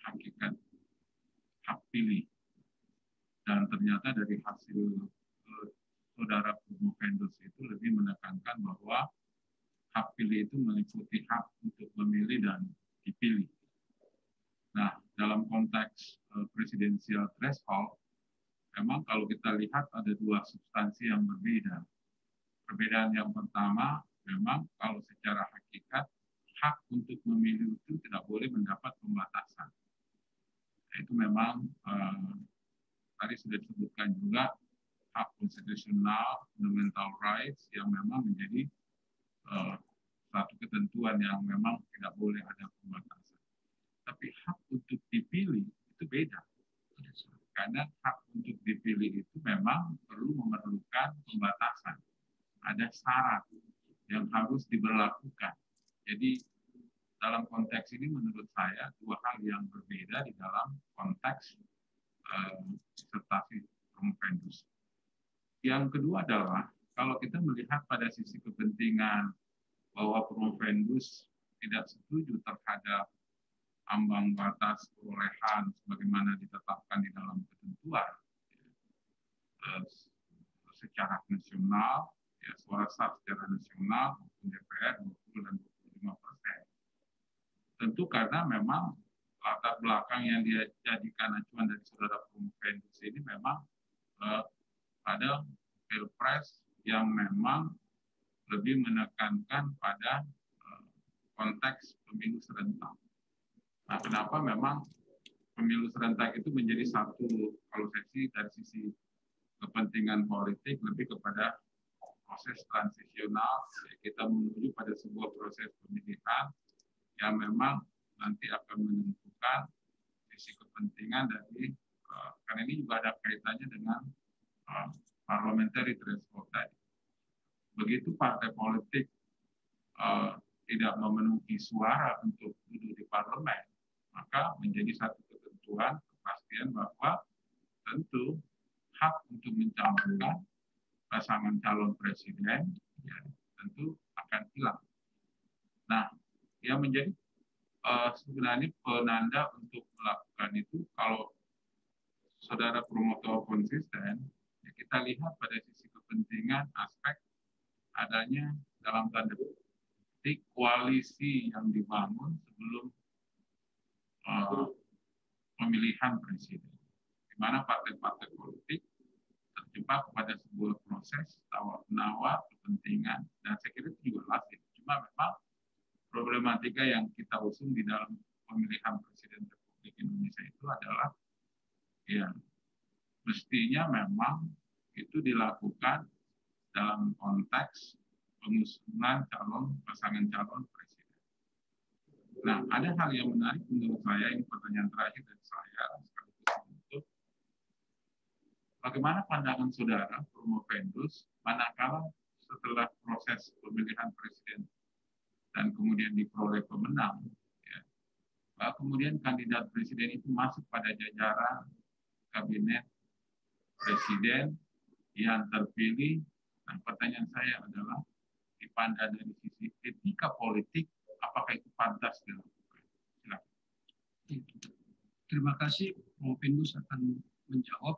hakikat hak pilih. Dan ternyata dari hasil saudara Purwofendus itu lebih menekankan bahwa hak pilih itu meliputi hak untuk memilih dan dipilih. Nah, dalam konteks presidensial threshold, memang kalau kita lihat ada dua substansi yang berbeda. Perbedaan yang pertama, memang kalau secara hakikat, hak untuk memilih itu tidak boleh mendapat pembatasan. Itu memang tadi sudah disebutkan juga, hak konstitusional, fundamental rights yang memang menjadi satu ketentuan yang memang tidak boleh ada pembatasan. Tapi hak untuk dipilih itu beda. Karena hak untuk dipilih itu memang perlu memerlukan pembatasan. Ada syarat yang harus diberlakukan. Jadi dalam konteks ini menurut saya dua hal yang berbeda di dalam konteks disertasi Purwofendus. Yang kedua adalah kalau kita melihat pada sisi kepentingan bahwa Purwofendus tidak setuju terhadap ambang batas perolehan sebagaimana ditetapkan di dalam ketentuan secara nasional, ya, suara sah secara nasional maupun DPR 20 dan 25%. Tentu karena memang latar belakang yang dia jadikan acuan dari saudara Purwofendus ini memang pada pilpres yang memang lebih menekankan pada konteks pemilu serentak. Nah, kenapa memang pemilu serentak itu menjadi satu, kalau saya sih dari sisi kepentingan politik lebih kepada proses transisional, kita menuju pada sebuah proses pemilihan yang memang nanti akan menentukan sisi kepentingan dari, karena ini juga ada kaitannya dengan parliamentary threshold tadi. Begitu partai politik tidak memenuhi suara untuk duduk di parlemen, maka menjadi satu ketentuan kepastian bahwa tentu hak untuk mencalonkan pasangan calon presiden ya, tentu akan hilang. Nah, yang menjadi sebenarnya penanda untuk melakukan itu, kalau saudara promotor konsisten, ya kita lihat pada sisi kepentingan aspek adanya dalam tanda petik koalisi yang dibangun sebelum pemilihan presiden, di mana partai-partai politik terjebak pada sebuah proses tawar-menawar kepentingan, dan saya kira itu juga lazim. Cuma memang problematika yang kita usung di dalam pemilihan presiden Republik Indonesia itu adalah ya mestinya memang itu dilakukan dalam konteks pengusungan pasangan calon presiden. Nah, ada hal yang menarik menurut saya, ini pertanyaan terakhir dari saya, untuk bagaimana pandangan saudara Promovendus manakala setelah proses pemilihan presiden dan kemudian diperoleh pemenang, ya, kemudian kandidat presiden itu masuk pada jajaran kabinet presiden yang terpilih. Nah, pertanyaan saya adalah, dipandang dari sisi etika politik, apakah itu pantas dilakukan? Silakan. Terima kasih. Promovendus akan menjawab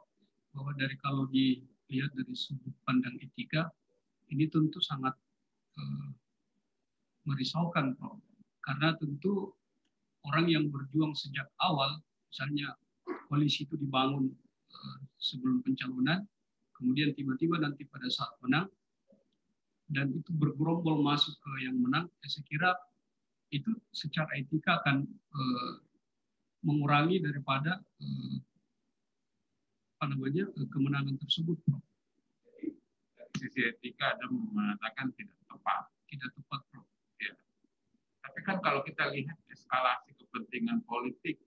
bahwa kalau dilihat dari sudut pandang etika, ini tentu sangat merisaukan, Prof. Karena tentu orang yang berjuang sejak awal, misalnya koalisi itu dibangun sebelum pencalonan, kemudian tiba-tiba nanti pada saat menang, dan itu bergerombol masuk ke yang menang, saya kira itu secara etika akan mengurangi daripada kemenangan tersebut. Jadi dari sisi etika ada mengatakan tidak tepat, Prof. Ya. Tapi kan kalau kita lihat eskalasi kepentingan politik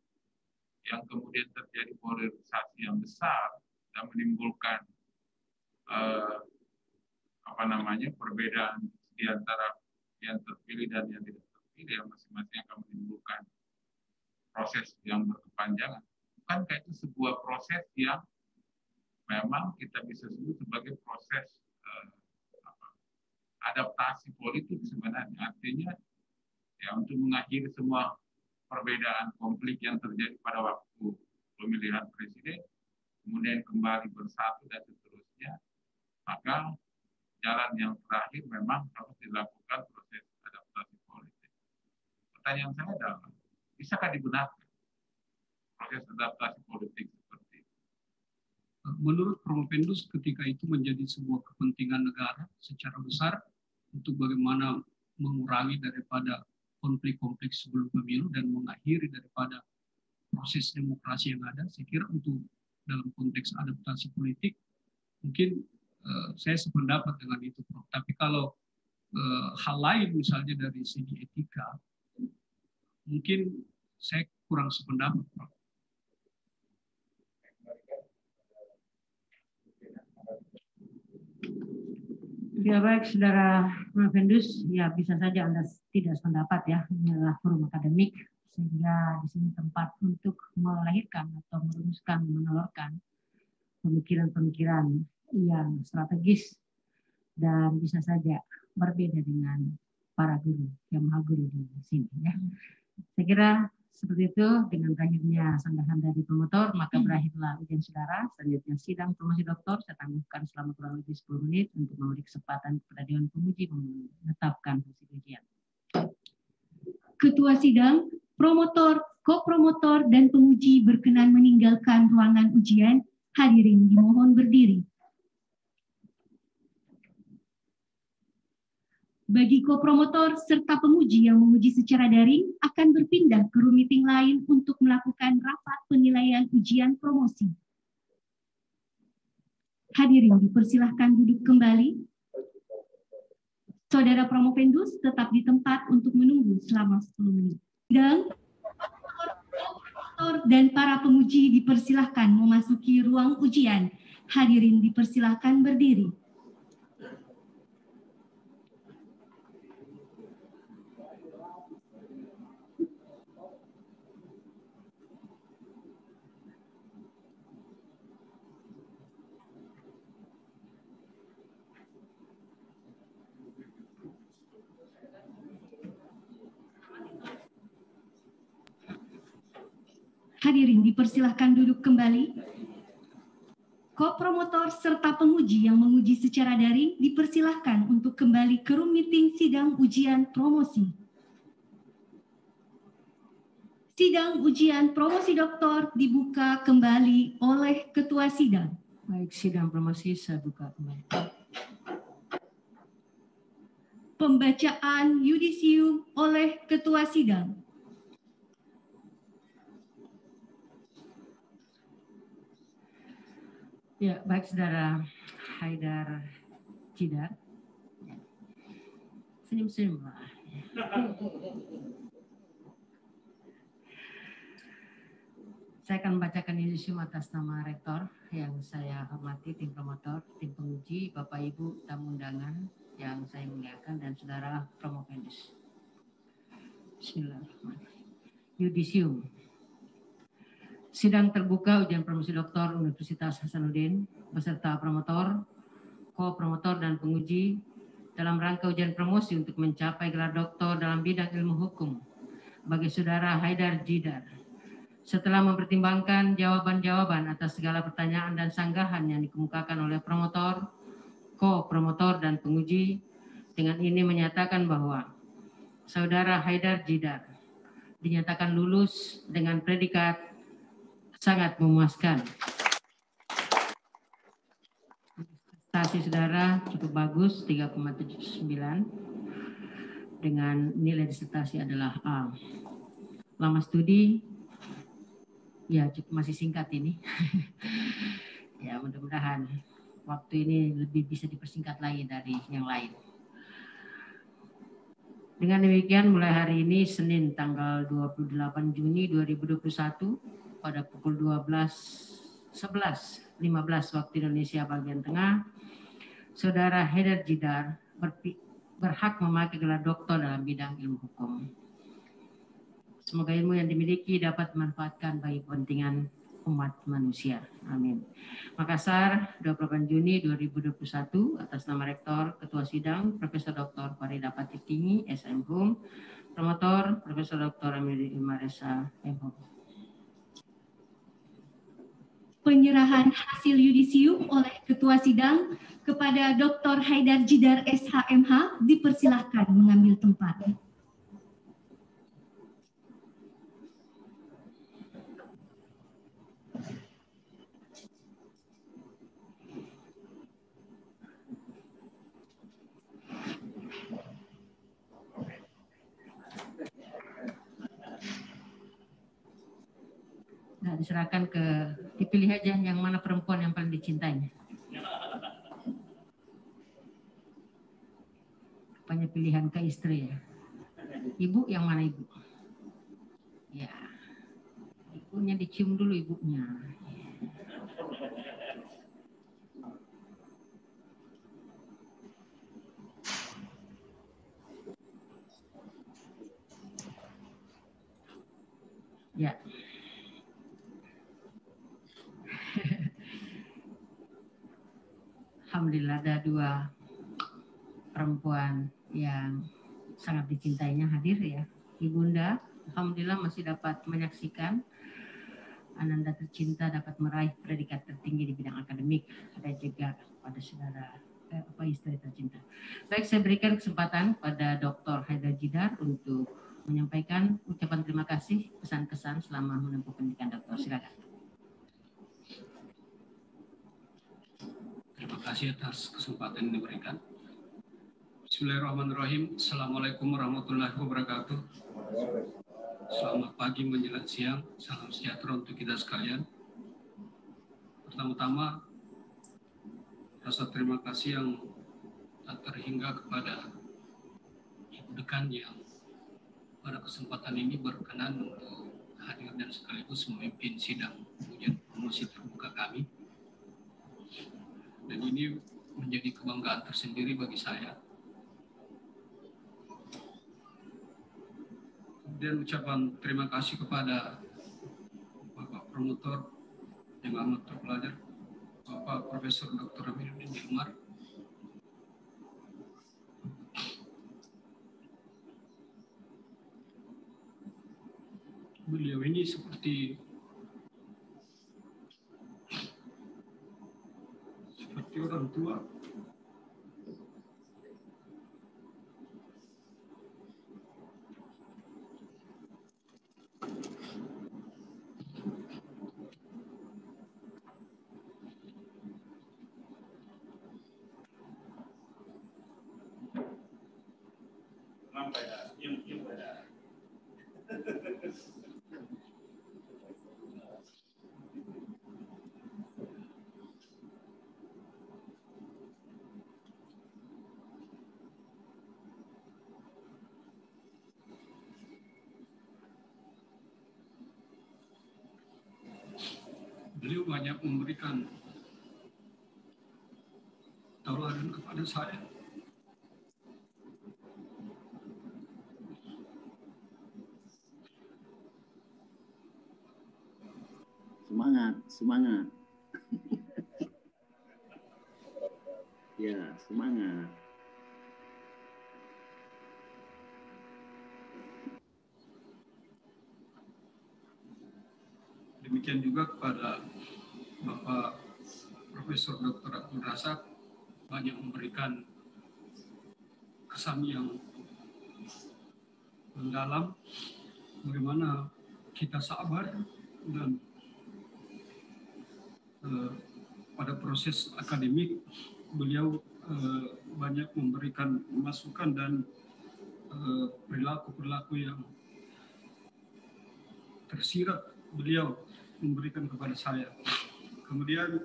yang kemudian terjadi polarisasi yang besar dan menimbulkan perbedaan di antara yang terpilih dan yang tidak terpilih, yang masing-masing akan menimbulkan proses yang berkepanjangan. Bukankah itu sebuah proses yang memang kita bisa sebut sebagai proses adaptasi politik sebenarnya? Artinya ya untuk mengakhiri semua perbedaan konflik yang terjadi pada waktu pemilihan presiden, kemudian kembali bersatu dan seterusnya, maka jalan yang terakhir memang harus dilakukan proses adaptasi politik. Pertanyaan saya adalah, bisakah dibenarkan proses adaptasi politik seperti itu? Menurut Promovendus, ketika itu menjadi sebuah kepentingan negara secara besar untuk bagaimana mengurangi daripada konflik-konflik sebelum pemilu dan mengakhiri daripada proses demokrasi yang ada, saya kira untuk dalam konteks adaptasi politik mungkin saya sependapat dengan itu, Prof. Tapi kalau hal lain misalnya dari segi etika, mungkin saya kurang sependapat, Prof. Ya baik, Saudara Promovendus, ya bisa saja Anda tidak sependapat ya, ini adalah forum akademik, sehingga di sini tempat untuk melahirkan atau merumuskan, menelurkan pemikiran-pemikiran yang strategis dan bisa saja berbeda dengan para guru, yang maha guru di sini ya. Saya kira seperti itu. Dengan berakhirnya sanggahan dari promotor, maka berakhirlah ujian saudara. Selanjutnya sidang promosi doktor saya tangguhkan selama kurang lebih 10 menit untuk memberi kesempatan kepada Dewan Penguji menetapkan hasil ujian. Ketua sidang, promotor, ko-promotor, dan penguji berkenan meninggalkan ruangan ujian. Hadirin dimohon berdiri. Bagi ko-promotor serta penguji yang menguji secara daring akan berpindah ke room meeting lain untuk melakukan rapat penilaian ujian promosi. Hadirin dipersilahkan duduk kembali. Saudara Promovendus tetap di tempat untuk menunggu selama 10 menit. Dan dan para penguji dipersilahkan memasuki ruang ujian. Hadirin dipersilahkan berdiri. Hadirin dipersilahkan duduk kembali. Co-promotor serta penguji yang menguji secara daring dipersilahkan untuk kembali ke room meeting sidang ujian promosi. Sidang ujian promosi doktor dibuka kembali oleh Ketua Sidang. Baik, sidang promosi saya buka kembali. Pembacaan yudisium oleh Ketua Sidang. Ya, baik Saudara Haidar Jidar. Senyum-senyum lah. Saya akan membacakan yudisium atas nama Rektor yang saya hormati, tim promotor, tim penguji, Bapak Ibu tamu undangan yang saya muliakan, dan Saudara Promovendus. Bismillahirrahmanirrahim. Yudisium. Sidang terbuka ujian promosi doktor Universitas Hasanuddin beserta promotor, ko-promotor, dan penguji dalam rangka ujian promosi untuk mencapai gelar doktor dalam bidang ilmu hukum bagi Saudara Haidar Jidar. Setelah mempertimbangkan jawaban-jawaban atas segala pertanyaan dan sanggahan yang dikemukakan oleh promotor, ko-promotor, dan penguji, dengan ini menyatakan bahwa Saudara Haidar Jidar dinyatakan lulus dengan predikat sangat memuaskan. Prestasi Saudara cukup bagus, 3,79, dengan nilai disertasi adalah A. Lama studi, ya cukup masih singkat ini. Ya mudah-mudahan waktu ini lebih bisa dipersingkat lagi dari yang lain. Dengan demikian mulai hari ini Senin tanggal 28 Juni 2021 pada pukul 12.15 waktu Indonesia bagian tengah, Saudara Haidar Jidar berhak memakai gelar doktor dalam bidang ilmu hukum. Semoga ilmu yang dimiliki dapat dimanfaatkan bagi kepentingan umat manusia. Amin. Makassar, 28 Juni 2021, atas nama Rektor, Ketua Sidang, Profesor Dr. Farida Patitingi, SM Hum, Promotor, Profesor Dr. Amiri Imaresa, M.Hum. Penyerahan hasil yudisium oleh Ketua Sidang kepada Dr. Haidar Jidar SHMH dipersilahkan mengambil tempat. Nah, diserahkan dipilih aja yang mana perempuan yang paling dicintainya. Banyak pilihan ke istri ya. Ibu yang mana ibu? Ya, ibunya dicium dulu ibunya. Ya. Alhamdulillah ada dua perempuan yang sangat dicintainya hadir ya. Ibunda, alhamdulillah masih dapat menyaksikan Ananda tercinta dapat meraih predikat tertinggi di bidang akademik dan juga pada saudara istri tercinta. Baik, saya berikan kesempatan pada Dr. Haidar Jidar untuk menyampaikan ucapan terima kasih, pesan-kesan selama menempuh pendidikan doktor. Silakan. Terima kasih atas kesempatan yang diberikan. Bismillahirrahmanirrahim. Assalamualaikum warahmatullahi wabarakatuh. Selamat pagi menjelang siang. Salam sejahtera untuk kita sekalian. Pertama-tama, rasa terima kasih yang tak terhingga kepada Ibu Dekan yang pada kesempatan ini berkenan untuk hadir dan sekaligus memimpin sidang ujian promosi terbuka kami. Dan ini menjadi kebanggaan tersendiri bagi saya. Kemudian ucapan terima kasih kepada Bapak Promotor yang amat terpelajar, Bapak Profesor Dr. Amiruddin Hilmar. Beliau ini seperti Ketua. Beliau banyak memberikan tauladan kepada saya. Semangat, semangat. Ya, semangat. Demikian juga kepada Bapak Profesor Dr. Abdul Razak, banyak memberikan kesan yang mendalam, bagaimana kita sabar dan pada proses akademik beliau banyak memberikan masukan dan perilaku-perilaku yang tersirat beliau memberikan kepada saya. Kemudian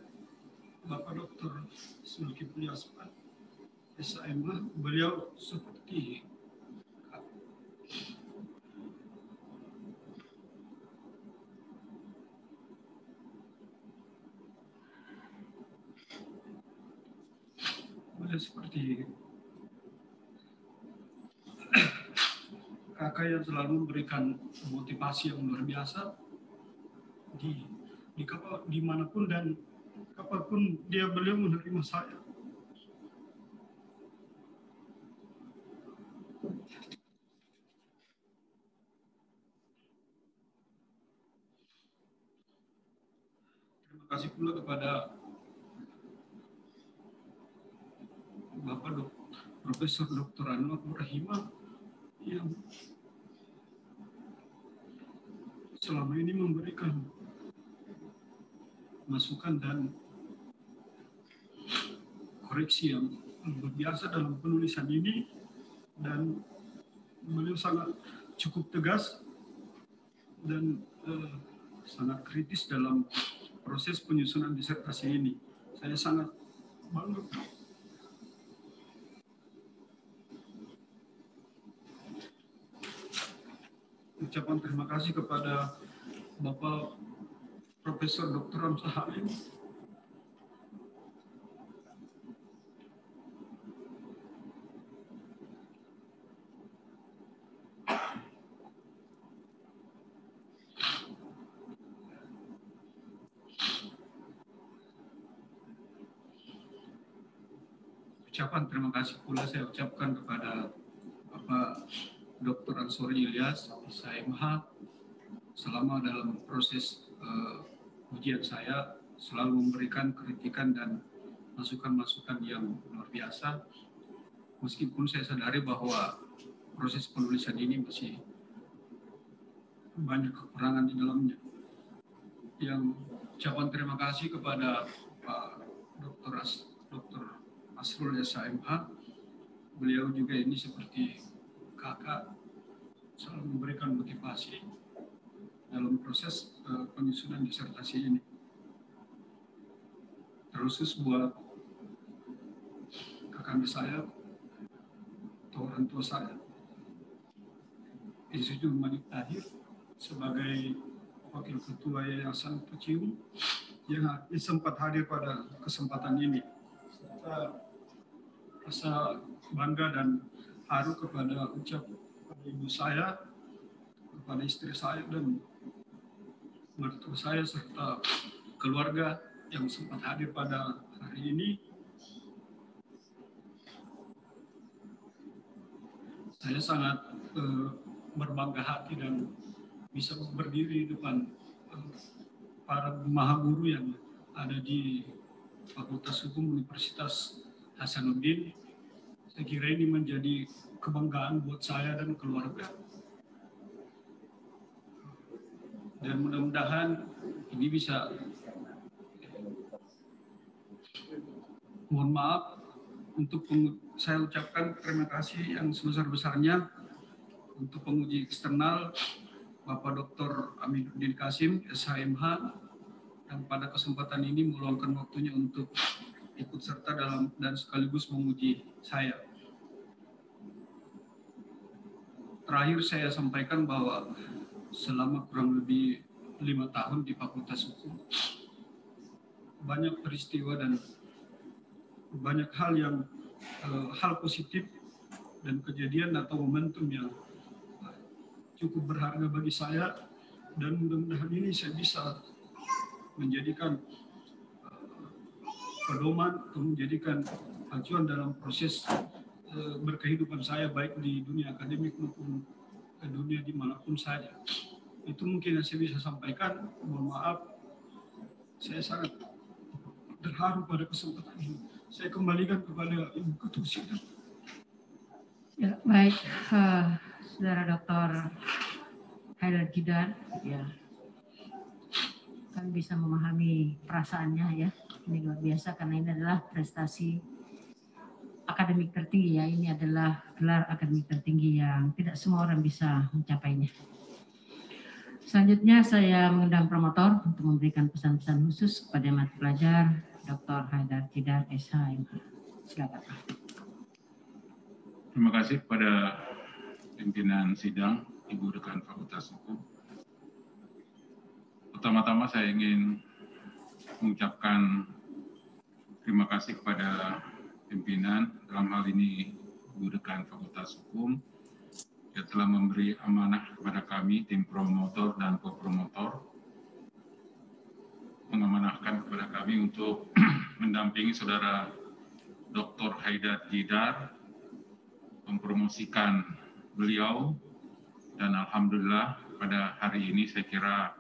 Bapak Dr. Zulkifli Asman, SMH, beliau seperti kakak yang selalu memberikan motivasi yang luar biasa dimanapun dan kapanpun beliau menerima saya. Terima kasih pula kepada Bapak Profesor Dr. Anwar Rahimah yang selama ini memberikan masukan dan koreksi yang luar biasa dalam penulisan ini, dan beliau sangat cukup tegas dan sangat kritis dalam proses penyusunan disertasi ini. Saya sangat bangga. Ucapan terima kasih kepada Bapak Profesor Dr. Hamzah Halim, ucapan terima kasih pula saya ucapkan kepada Bapak Dr. Ansori Ilyas, SMH, selama dalam proses ujian saya selalu memberikan kritikan dan masukan-masukan yang luar biasa. Meskipun saya sadari bahwa proses penulisan ini masih banyak kekurangan di dalamnya. Yang ucapan terima kasih kepada Pak Dr. Asrul SMH. Beliau juga ini seperti kakak selalu memberikan motivasi dalam proses penyusunan disertasi ini. Terkhusus buat kakak saya atau orang tua saya, Institut Manik Tahir, sebagai wakil ketua Yayasan Pecium yang sempat hadir pada kesempatan ini. Serta rasa bangga dan haru kepada ibu saya, kepada istri saya dan mertua saya serta keluarga yang sempat hadir pada hari ini. Saya sangat berbangga hati dan bisa berdiri di depan para maha guru yang ada di Fakultas Hukum Universitas Hasanuddin. Saya kira ini menjadi kebanggaan buat saya dan keluarga. Dan mudah-mudahan ini bisa, mohon maaf, saya ucapkan terima kasih yang sebesar-besarnya untuk penguji eksternal Bapak Dr. Aminuddin Kasim, SHMH, yang pada kesempatan ini meluangkan waktunya untuk ikut serta dalam dan sekaligus menguji saya. Terakhir saya sampaikan bahwa selama kurang lebih 5 tahun di Fakultas Hukum, banyak peristiwa dan banyak hal yang hal positif dan kejadian atau momentum yang cukup berharga bagi saya, dan mudah-mudahan ini saya bisa menjadikan pedoman atau menjadikan acuan dalam proses berkehidupan saya baik di dunia akademik maupun ke dunia dimanapun saja. Itu mungkin yang saya bisa sampaikan. Mohon maaf, saya sangat terharu pada kesempatan ini. Saya kembalikan kepada Ibu Ketua Sidang. Ya, baik, Saudara Dr. Haidar Jidar, ya, kan bisa memahami perasaannya ya. Ini luar biasa karena ini adalah prestasi akademik tertinggi ya. Ini adalah gelar akademik tertinggi yang tidak semua orang bisa mencapainya. Selanjutnya saya mengundang promotor untuk memberikan pesan-pesan khusus kepada mata pelajar Dr. Haidar Jidar, SHMH. Silakan. Terima kasih kepada pimpinan sidang, Ibu Dekan Fakultas Hukum. Pertama-tama saya ingin mengucapkan terima kasih kepada pimpinan, dalam hal ini Ibu Dekan Fakultas Hukum, yang telah memberi amanah kepada kami, tim promotor dan co-promotor, mengamanahkan kepada kami untuk mendampingi Saudara Dr. Haidar Jidar, mempromosikan beliau, dan alhamdulillah pada hari ini saya kira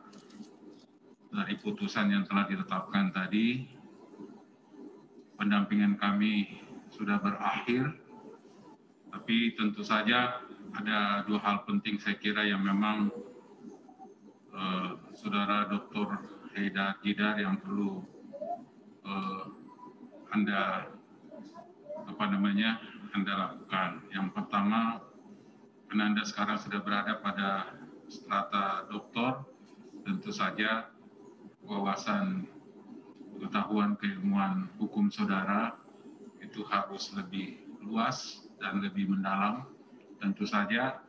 dari putusan yang telah ditetapkan tadi, pendampingan kami sudah berakhir, tapi tentu saja ada 2 hal penting saya kira yang memang Saudara Dr. Haidar Jidar yang perlu Anda lakukan. Yang pertama, karena Anda sekarang sudah berada pada strata doktor, tentu saja wawasan pengetahuan keilmuan hukum saudara itu harus lebih luas dan lebih mendalam. Tentu saja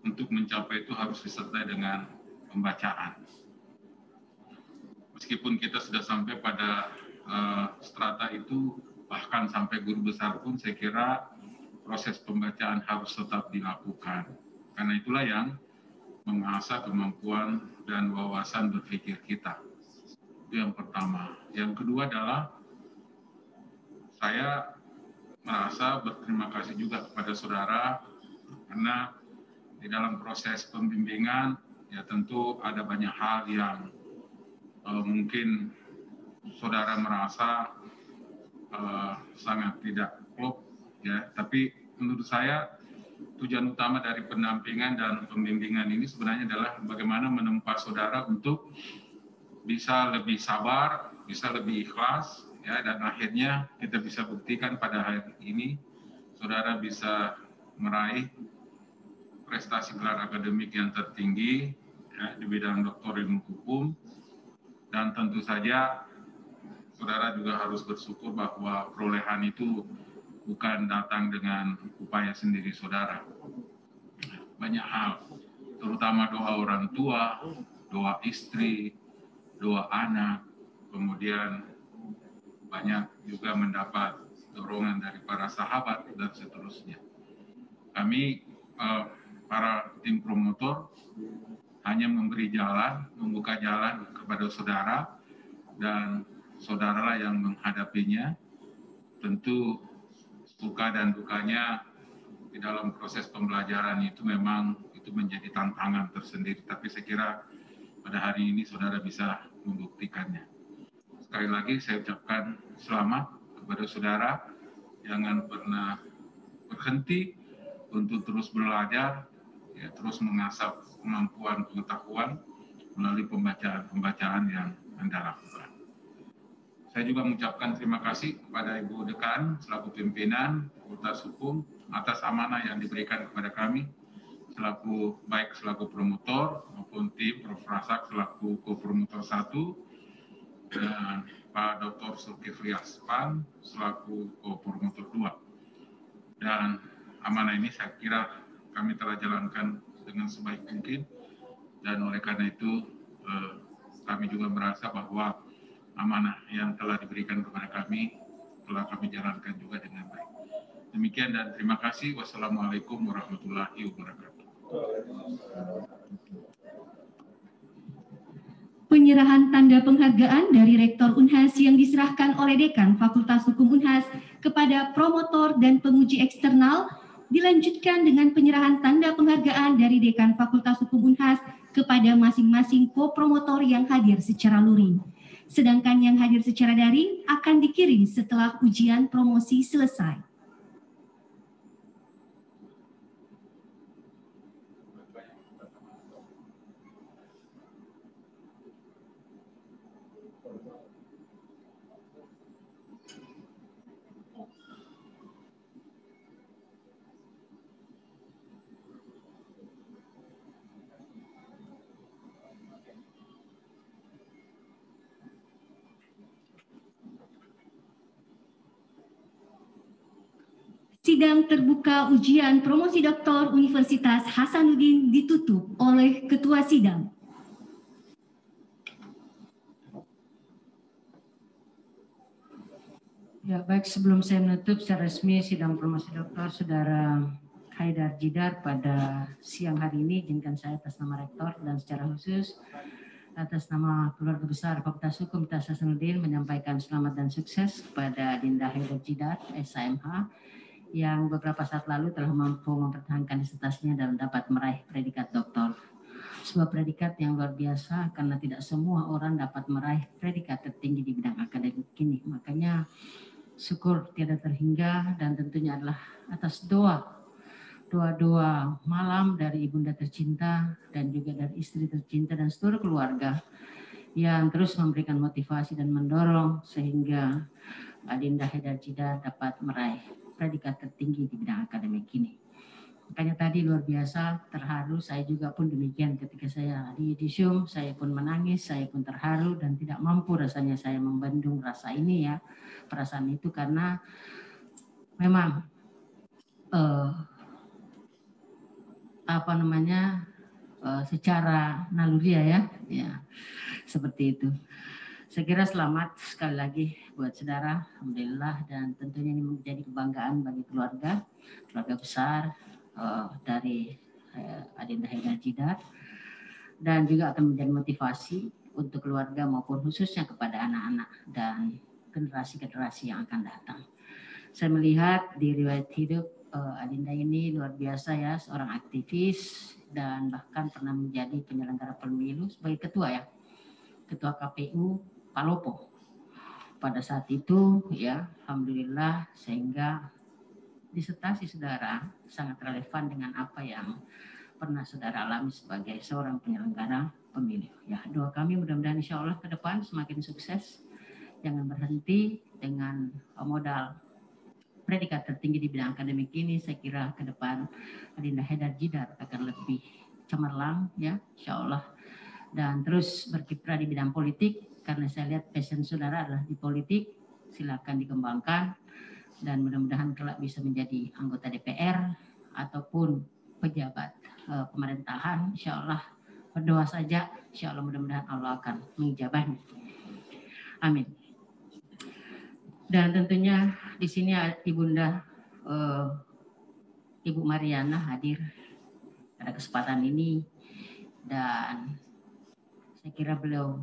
untuk mencapai itu harus disertai dengan pembacaan. Meskipun kita sudah sampai pada strata itu, bahkan sampai guru besar pun saya kira proses pembacaan harus tetap dilakukan. Karena itulah yang mengasah kemampuan dan wawasan berpikir kita. Itu yang pertama. Yang kedua adalah saya merasa berterima kasih juga kepada saudara karena di dalam proses pembimbingan ya tentu ada banyak hal yang mungkin saudara merasa sangat tidak klop ya, tapi menurut saya tujuan utama dari pendampingan dan pembimbingan ini sebenarnya adalah bagaimana menempa saudara untuk bisa lebih sabar, bisa lebih ikhlas ya, dan akhirnya kita bisa buktikan pada hari ini saudara bisa meraih prestasi gelar akademik yang tertinggi ya, di bidang doktor ilmu hukum, dan tentu saja saudara juga harus bersyukur bahwa perolehan itu bukan datang dengan upaya sendiri saudara. Banyak hal, terutama doa orang tua, doa istri, doa anak, kemudian banyak juga mendapat dorongan dari para sahabat dan seterusnya. Kami para tim promotor hanya memberi jalan, membuka jalan kepada saudara, dan saudaralah yang menghadapinya. Tentu suka dan dukanya di dalam proses pembelajaran itu memang itu menjadi tantangan tersendiri, tapi saya kira pada hari ini saudara bisa membuktikannya. sekali lagi saya ucapkan selamat kepada saudara. Jangan pernah berhenti untuk terus belajar, ya, terus mengasah kemampuan pengetahuan melalui pembacaan-pembacaan yang Anda lakukan. Saya juga mengucapkan terima kasih kepada Ibu Dekan selaku pimpinan Fakultas Hukum atas amanah yang diberikan kepada kami baik selaku promotor maupun tim Prof. Rasak selaku co-promotor 1 dan Pak Dr. Zulkifli Aspan selaku co-promotor 2. Dan amanah ini saya kira kami telah jalankan dengan sebaik mungkin, dan oleh karena itu kami juga merasa bahwa amanah yang telah diberikan kepada kami telah kami jalankan juga dengan baik. Demikian dan terima kasih. Wassalamualaikum warahmatullahi wabarakatuh. Penyerahan tanda penghargaan dari Rektor Unhas yang diserahkan oleh Dekan Fakultas Hukum Unhas kepada promotor dan penguji eksternal dilanjutkan dengan penyerahan tanda penghargaan dari Dekan Fakultas Hukum Unhas kepada masing-masing co-promotor yang hadir secara luring. Sedangkan yang hadir secara daring akan dikirim setelah ujian promosi selesai. Sidang terbuka ujian promosi doktor Universitas Hasanuddin ditutup oleh Ketua Sidang. Ya, baik, sebelum saya menutup secara resmi sidang promosi doktor Saudara Haidar Jidar pada siang hari ini, izinkan saya atas nama Rektor dan secara khusus atas nama keluarga besar Fakultas Hukum Universitas Hasanuddin menyampaikan selamat dan sukses kepada Dinda Haidar Jidar, SHMH, yang beberapa saat lalu telah mampu mempertahankan disertasinya dan dapat meraih predikat doktor. Sebuah predikat yang luar biasa karena tidak semua orang dapat meraih predikat tertinggi di bidang akademik ini. Makanya syukur tiada terhingga dan tentunya adalah atas doa malam dari ibunda tercinta dan juga dari istri tercinta dan seluruh keluarga yang terus memberikan motivasi dan mendorong sehingga Adinda Haidar Jidar dapat meraih predikat tertinggi di bidang akademik ini. Makanya tadi luar biasa terharu, saya juga pun demikian ketika saya di Zoom, saya pun menangis, saya pun terharu dan tidak mampu rasanya saya membendung rasa ini ya, perasaan itu karena memang secara naluriah ya seperti itu. Saya kira selamat sekali lagi buat saudara, alhamdulillah, dan tentunya ini menjadi kebanggaan bagi keluarga besar dari Adinda Haidar Jidar, dan juga akan menjadi motivasi untuk keluarga maupun khususnya kepada anak-anak dan generasi-generasi yang akan datang. Saya melihat di riwayat hidup Adinda ini luar biasa ya, seorang aktivis dan bahkan pernah menjadi penyelenggara pemilu sebagai ketua KPU Palopo pada saat itu ya, alhamdulillah, sehingga disertasi saudara sangat relevan dengan apa yang pernah saudara alami sebagai seorang penyelenggara pemilu ya. Doa kami mudah-mudahan insya Allah ke depan semakin sukses, jangan berhenti dengan modal predikat tertinggi di bidang akademik ini. Saya kira ke depan Adinda Haidar Jidar akan lebih cemerlang ya insya Allah, dan terus berkiprah di bidang politik karena saya lihat passion saudara adalah di politik. Silakan dikembangkan dan mudah-mudahan kelak bisa menjadi anggota DPR ataupun pejabat pemerintahan. Insya Allah berdoa saja, insya Allah mudah-mudahan Allah akan mengijabahnya. Amin. Dan tentunya di sini ibunda Ibu Mariana hadir pada kesempatan ini, dan saya kira beliau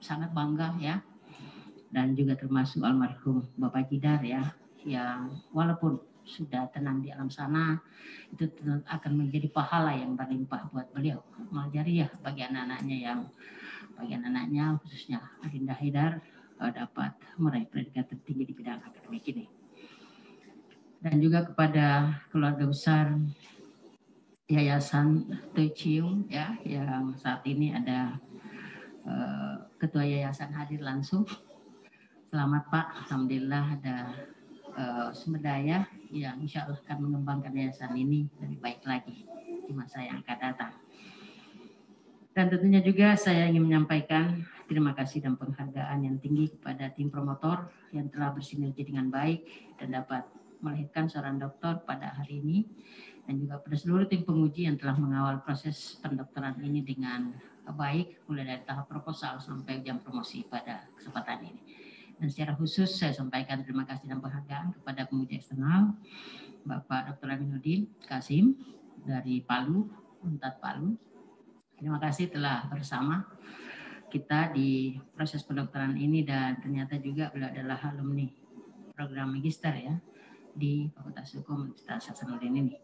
sangat bangga ya, dan juga termasuk almarhum Bapak Jidar ya, yang walaupun sudah tenang di alam sana, itu akan menjadi pahala yang berlimpah buat beliau. Amal jariyah bagi anak-anaknya khususnya Adinda Haidar dapat meraih predikat tertinggi di bidang akademik ini. Dan juga kepada keluarga besar Yayasan Toicium ya, yang saat ini ada ketua yayasan hadir langsung. Selamat Pak, alhamdulillah ada sumber daya yang insya Allah akan mengembangkan yayasan ini lebih baik lagi di masa yang akan datang. Dan tentunya juga saya ingin menyampaikan terima kasih dan penghargaan yang tinggi kepada tim promotor yang telah bersinergi dengan baik dan dapat melahirkan seorang dokter pada hari ini, dan juga pada seluruh tim penguji yang telah mengawal proses pendokteran ini dengan baik mulai dari tahap proposal sampai ujian promosi pada kesempatan ini. Dan secara khusus saya sampaikan terima kasih dan penghargaan kepada penguji eksternal Bapak Dr. Aminuddin Kasim dari Palu, Unpad Palu. Terima kasih telah bersama kita di proses pendokteran ini, dan ternyata juga beliau adalah alumni program magister ya di Fakultas Hukum Universitas Hasanuddin ini.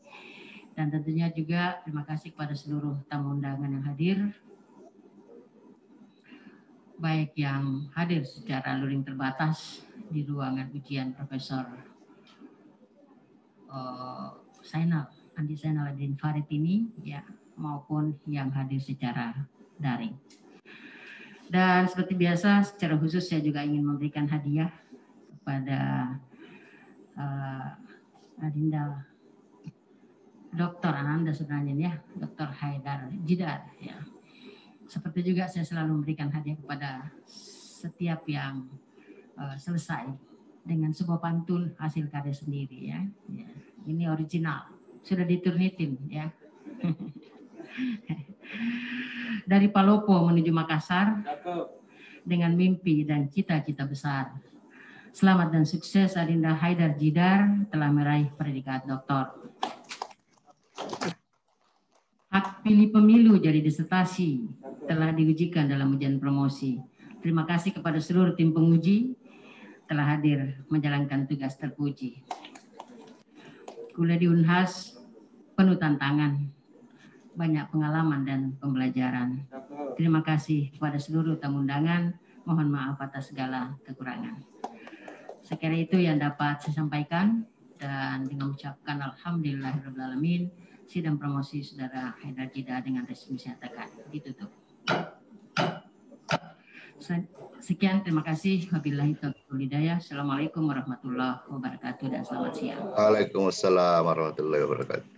Dan tentunya juga terima kasih kepada seluruh tamu undangan yang hadir, baik yang hadir secara luring terbatas di ruangan ujian Profesor Andi Zainal Abidin Farid ini ya, maupun yang hadir secara daring. Dan seperti biasa, secara khusus saya juga ingin memberikan hadiah kepada Adinda Dr. Ananda sebenarnya ya, Dr. Haidar Jidar ya. Seperti juga saya selalu memberikan hadiah kepada setiap yang selesai dengan sebuah pantun hasil karya sendiri ya. Ya. Ini original, sudah diturnitin ya. Dari Palopo menuju Makassar dengan mimpi dan cita-cita besar. Selamat dan sukses Adinda Haidar Jidar telah meraih predikat doktor. Hak pilih pemilu jadi disertasi telah diujikan dalam ujian promosi. Terima kasih kepada seluruh tim penguji telah hadir menjalankan tugas terpuji. Kuliah di Unhas penuh tantangan, banyak pengalaman dan pembelajaran. Terima kasih kepada seluruh tamu undangan. Mohon maaf atas segala kekurangan. Sekira itu yang dapat saya sampaikan, dan dengan mengucapkan alhamdulillahirrahmanirrahim, sidang promosi Saudara Haidar Jidar dengan resmi dinyatakan ditutup. Sekian, terima kasih. Wabillahi taufiq wal hidayah. Assalamualaikum warahmatullahi wabarakatuh dan selamat siang. Waalaikumsalam warahmatullahi wabarakatuh.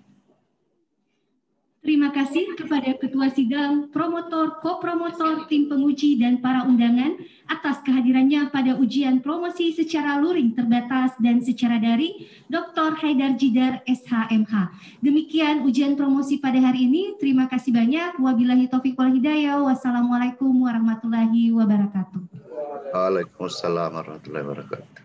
Terima kasih kepada Ketua Sidang, Promotor, Kopromotor, Tim Penguji, dan para undangan atas kehadirannya pada ujian promosi secara luring terbatas dan secara daring Dr. Haidar Jidar SHMH. Demikian ujian promosi pada hari ini. Terima kasih banyak. Wabillahi taufiq wal hidayah. Wassalamualaikum warahmatullahi wabarakatuh. Waalaikumsalam warahmatullahi wabarakatuh.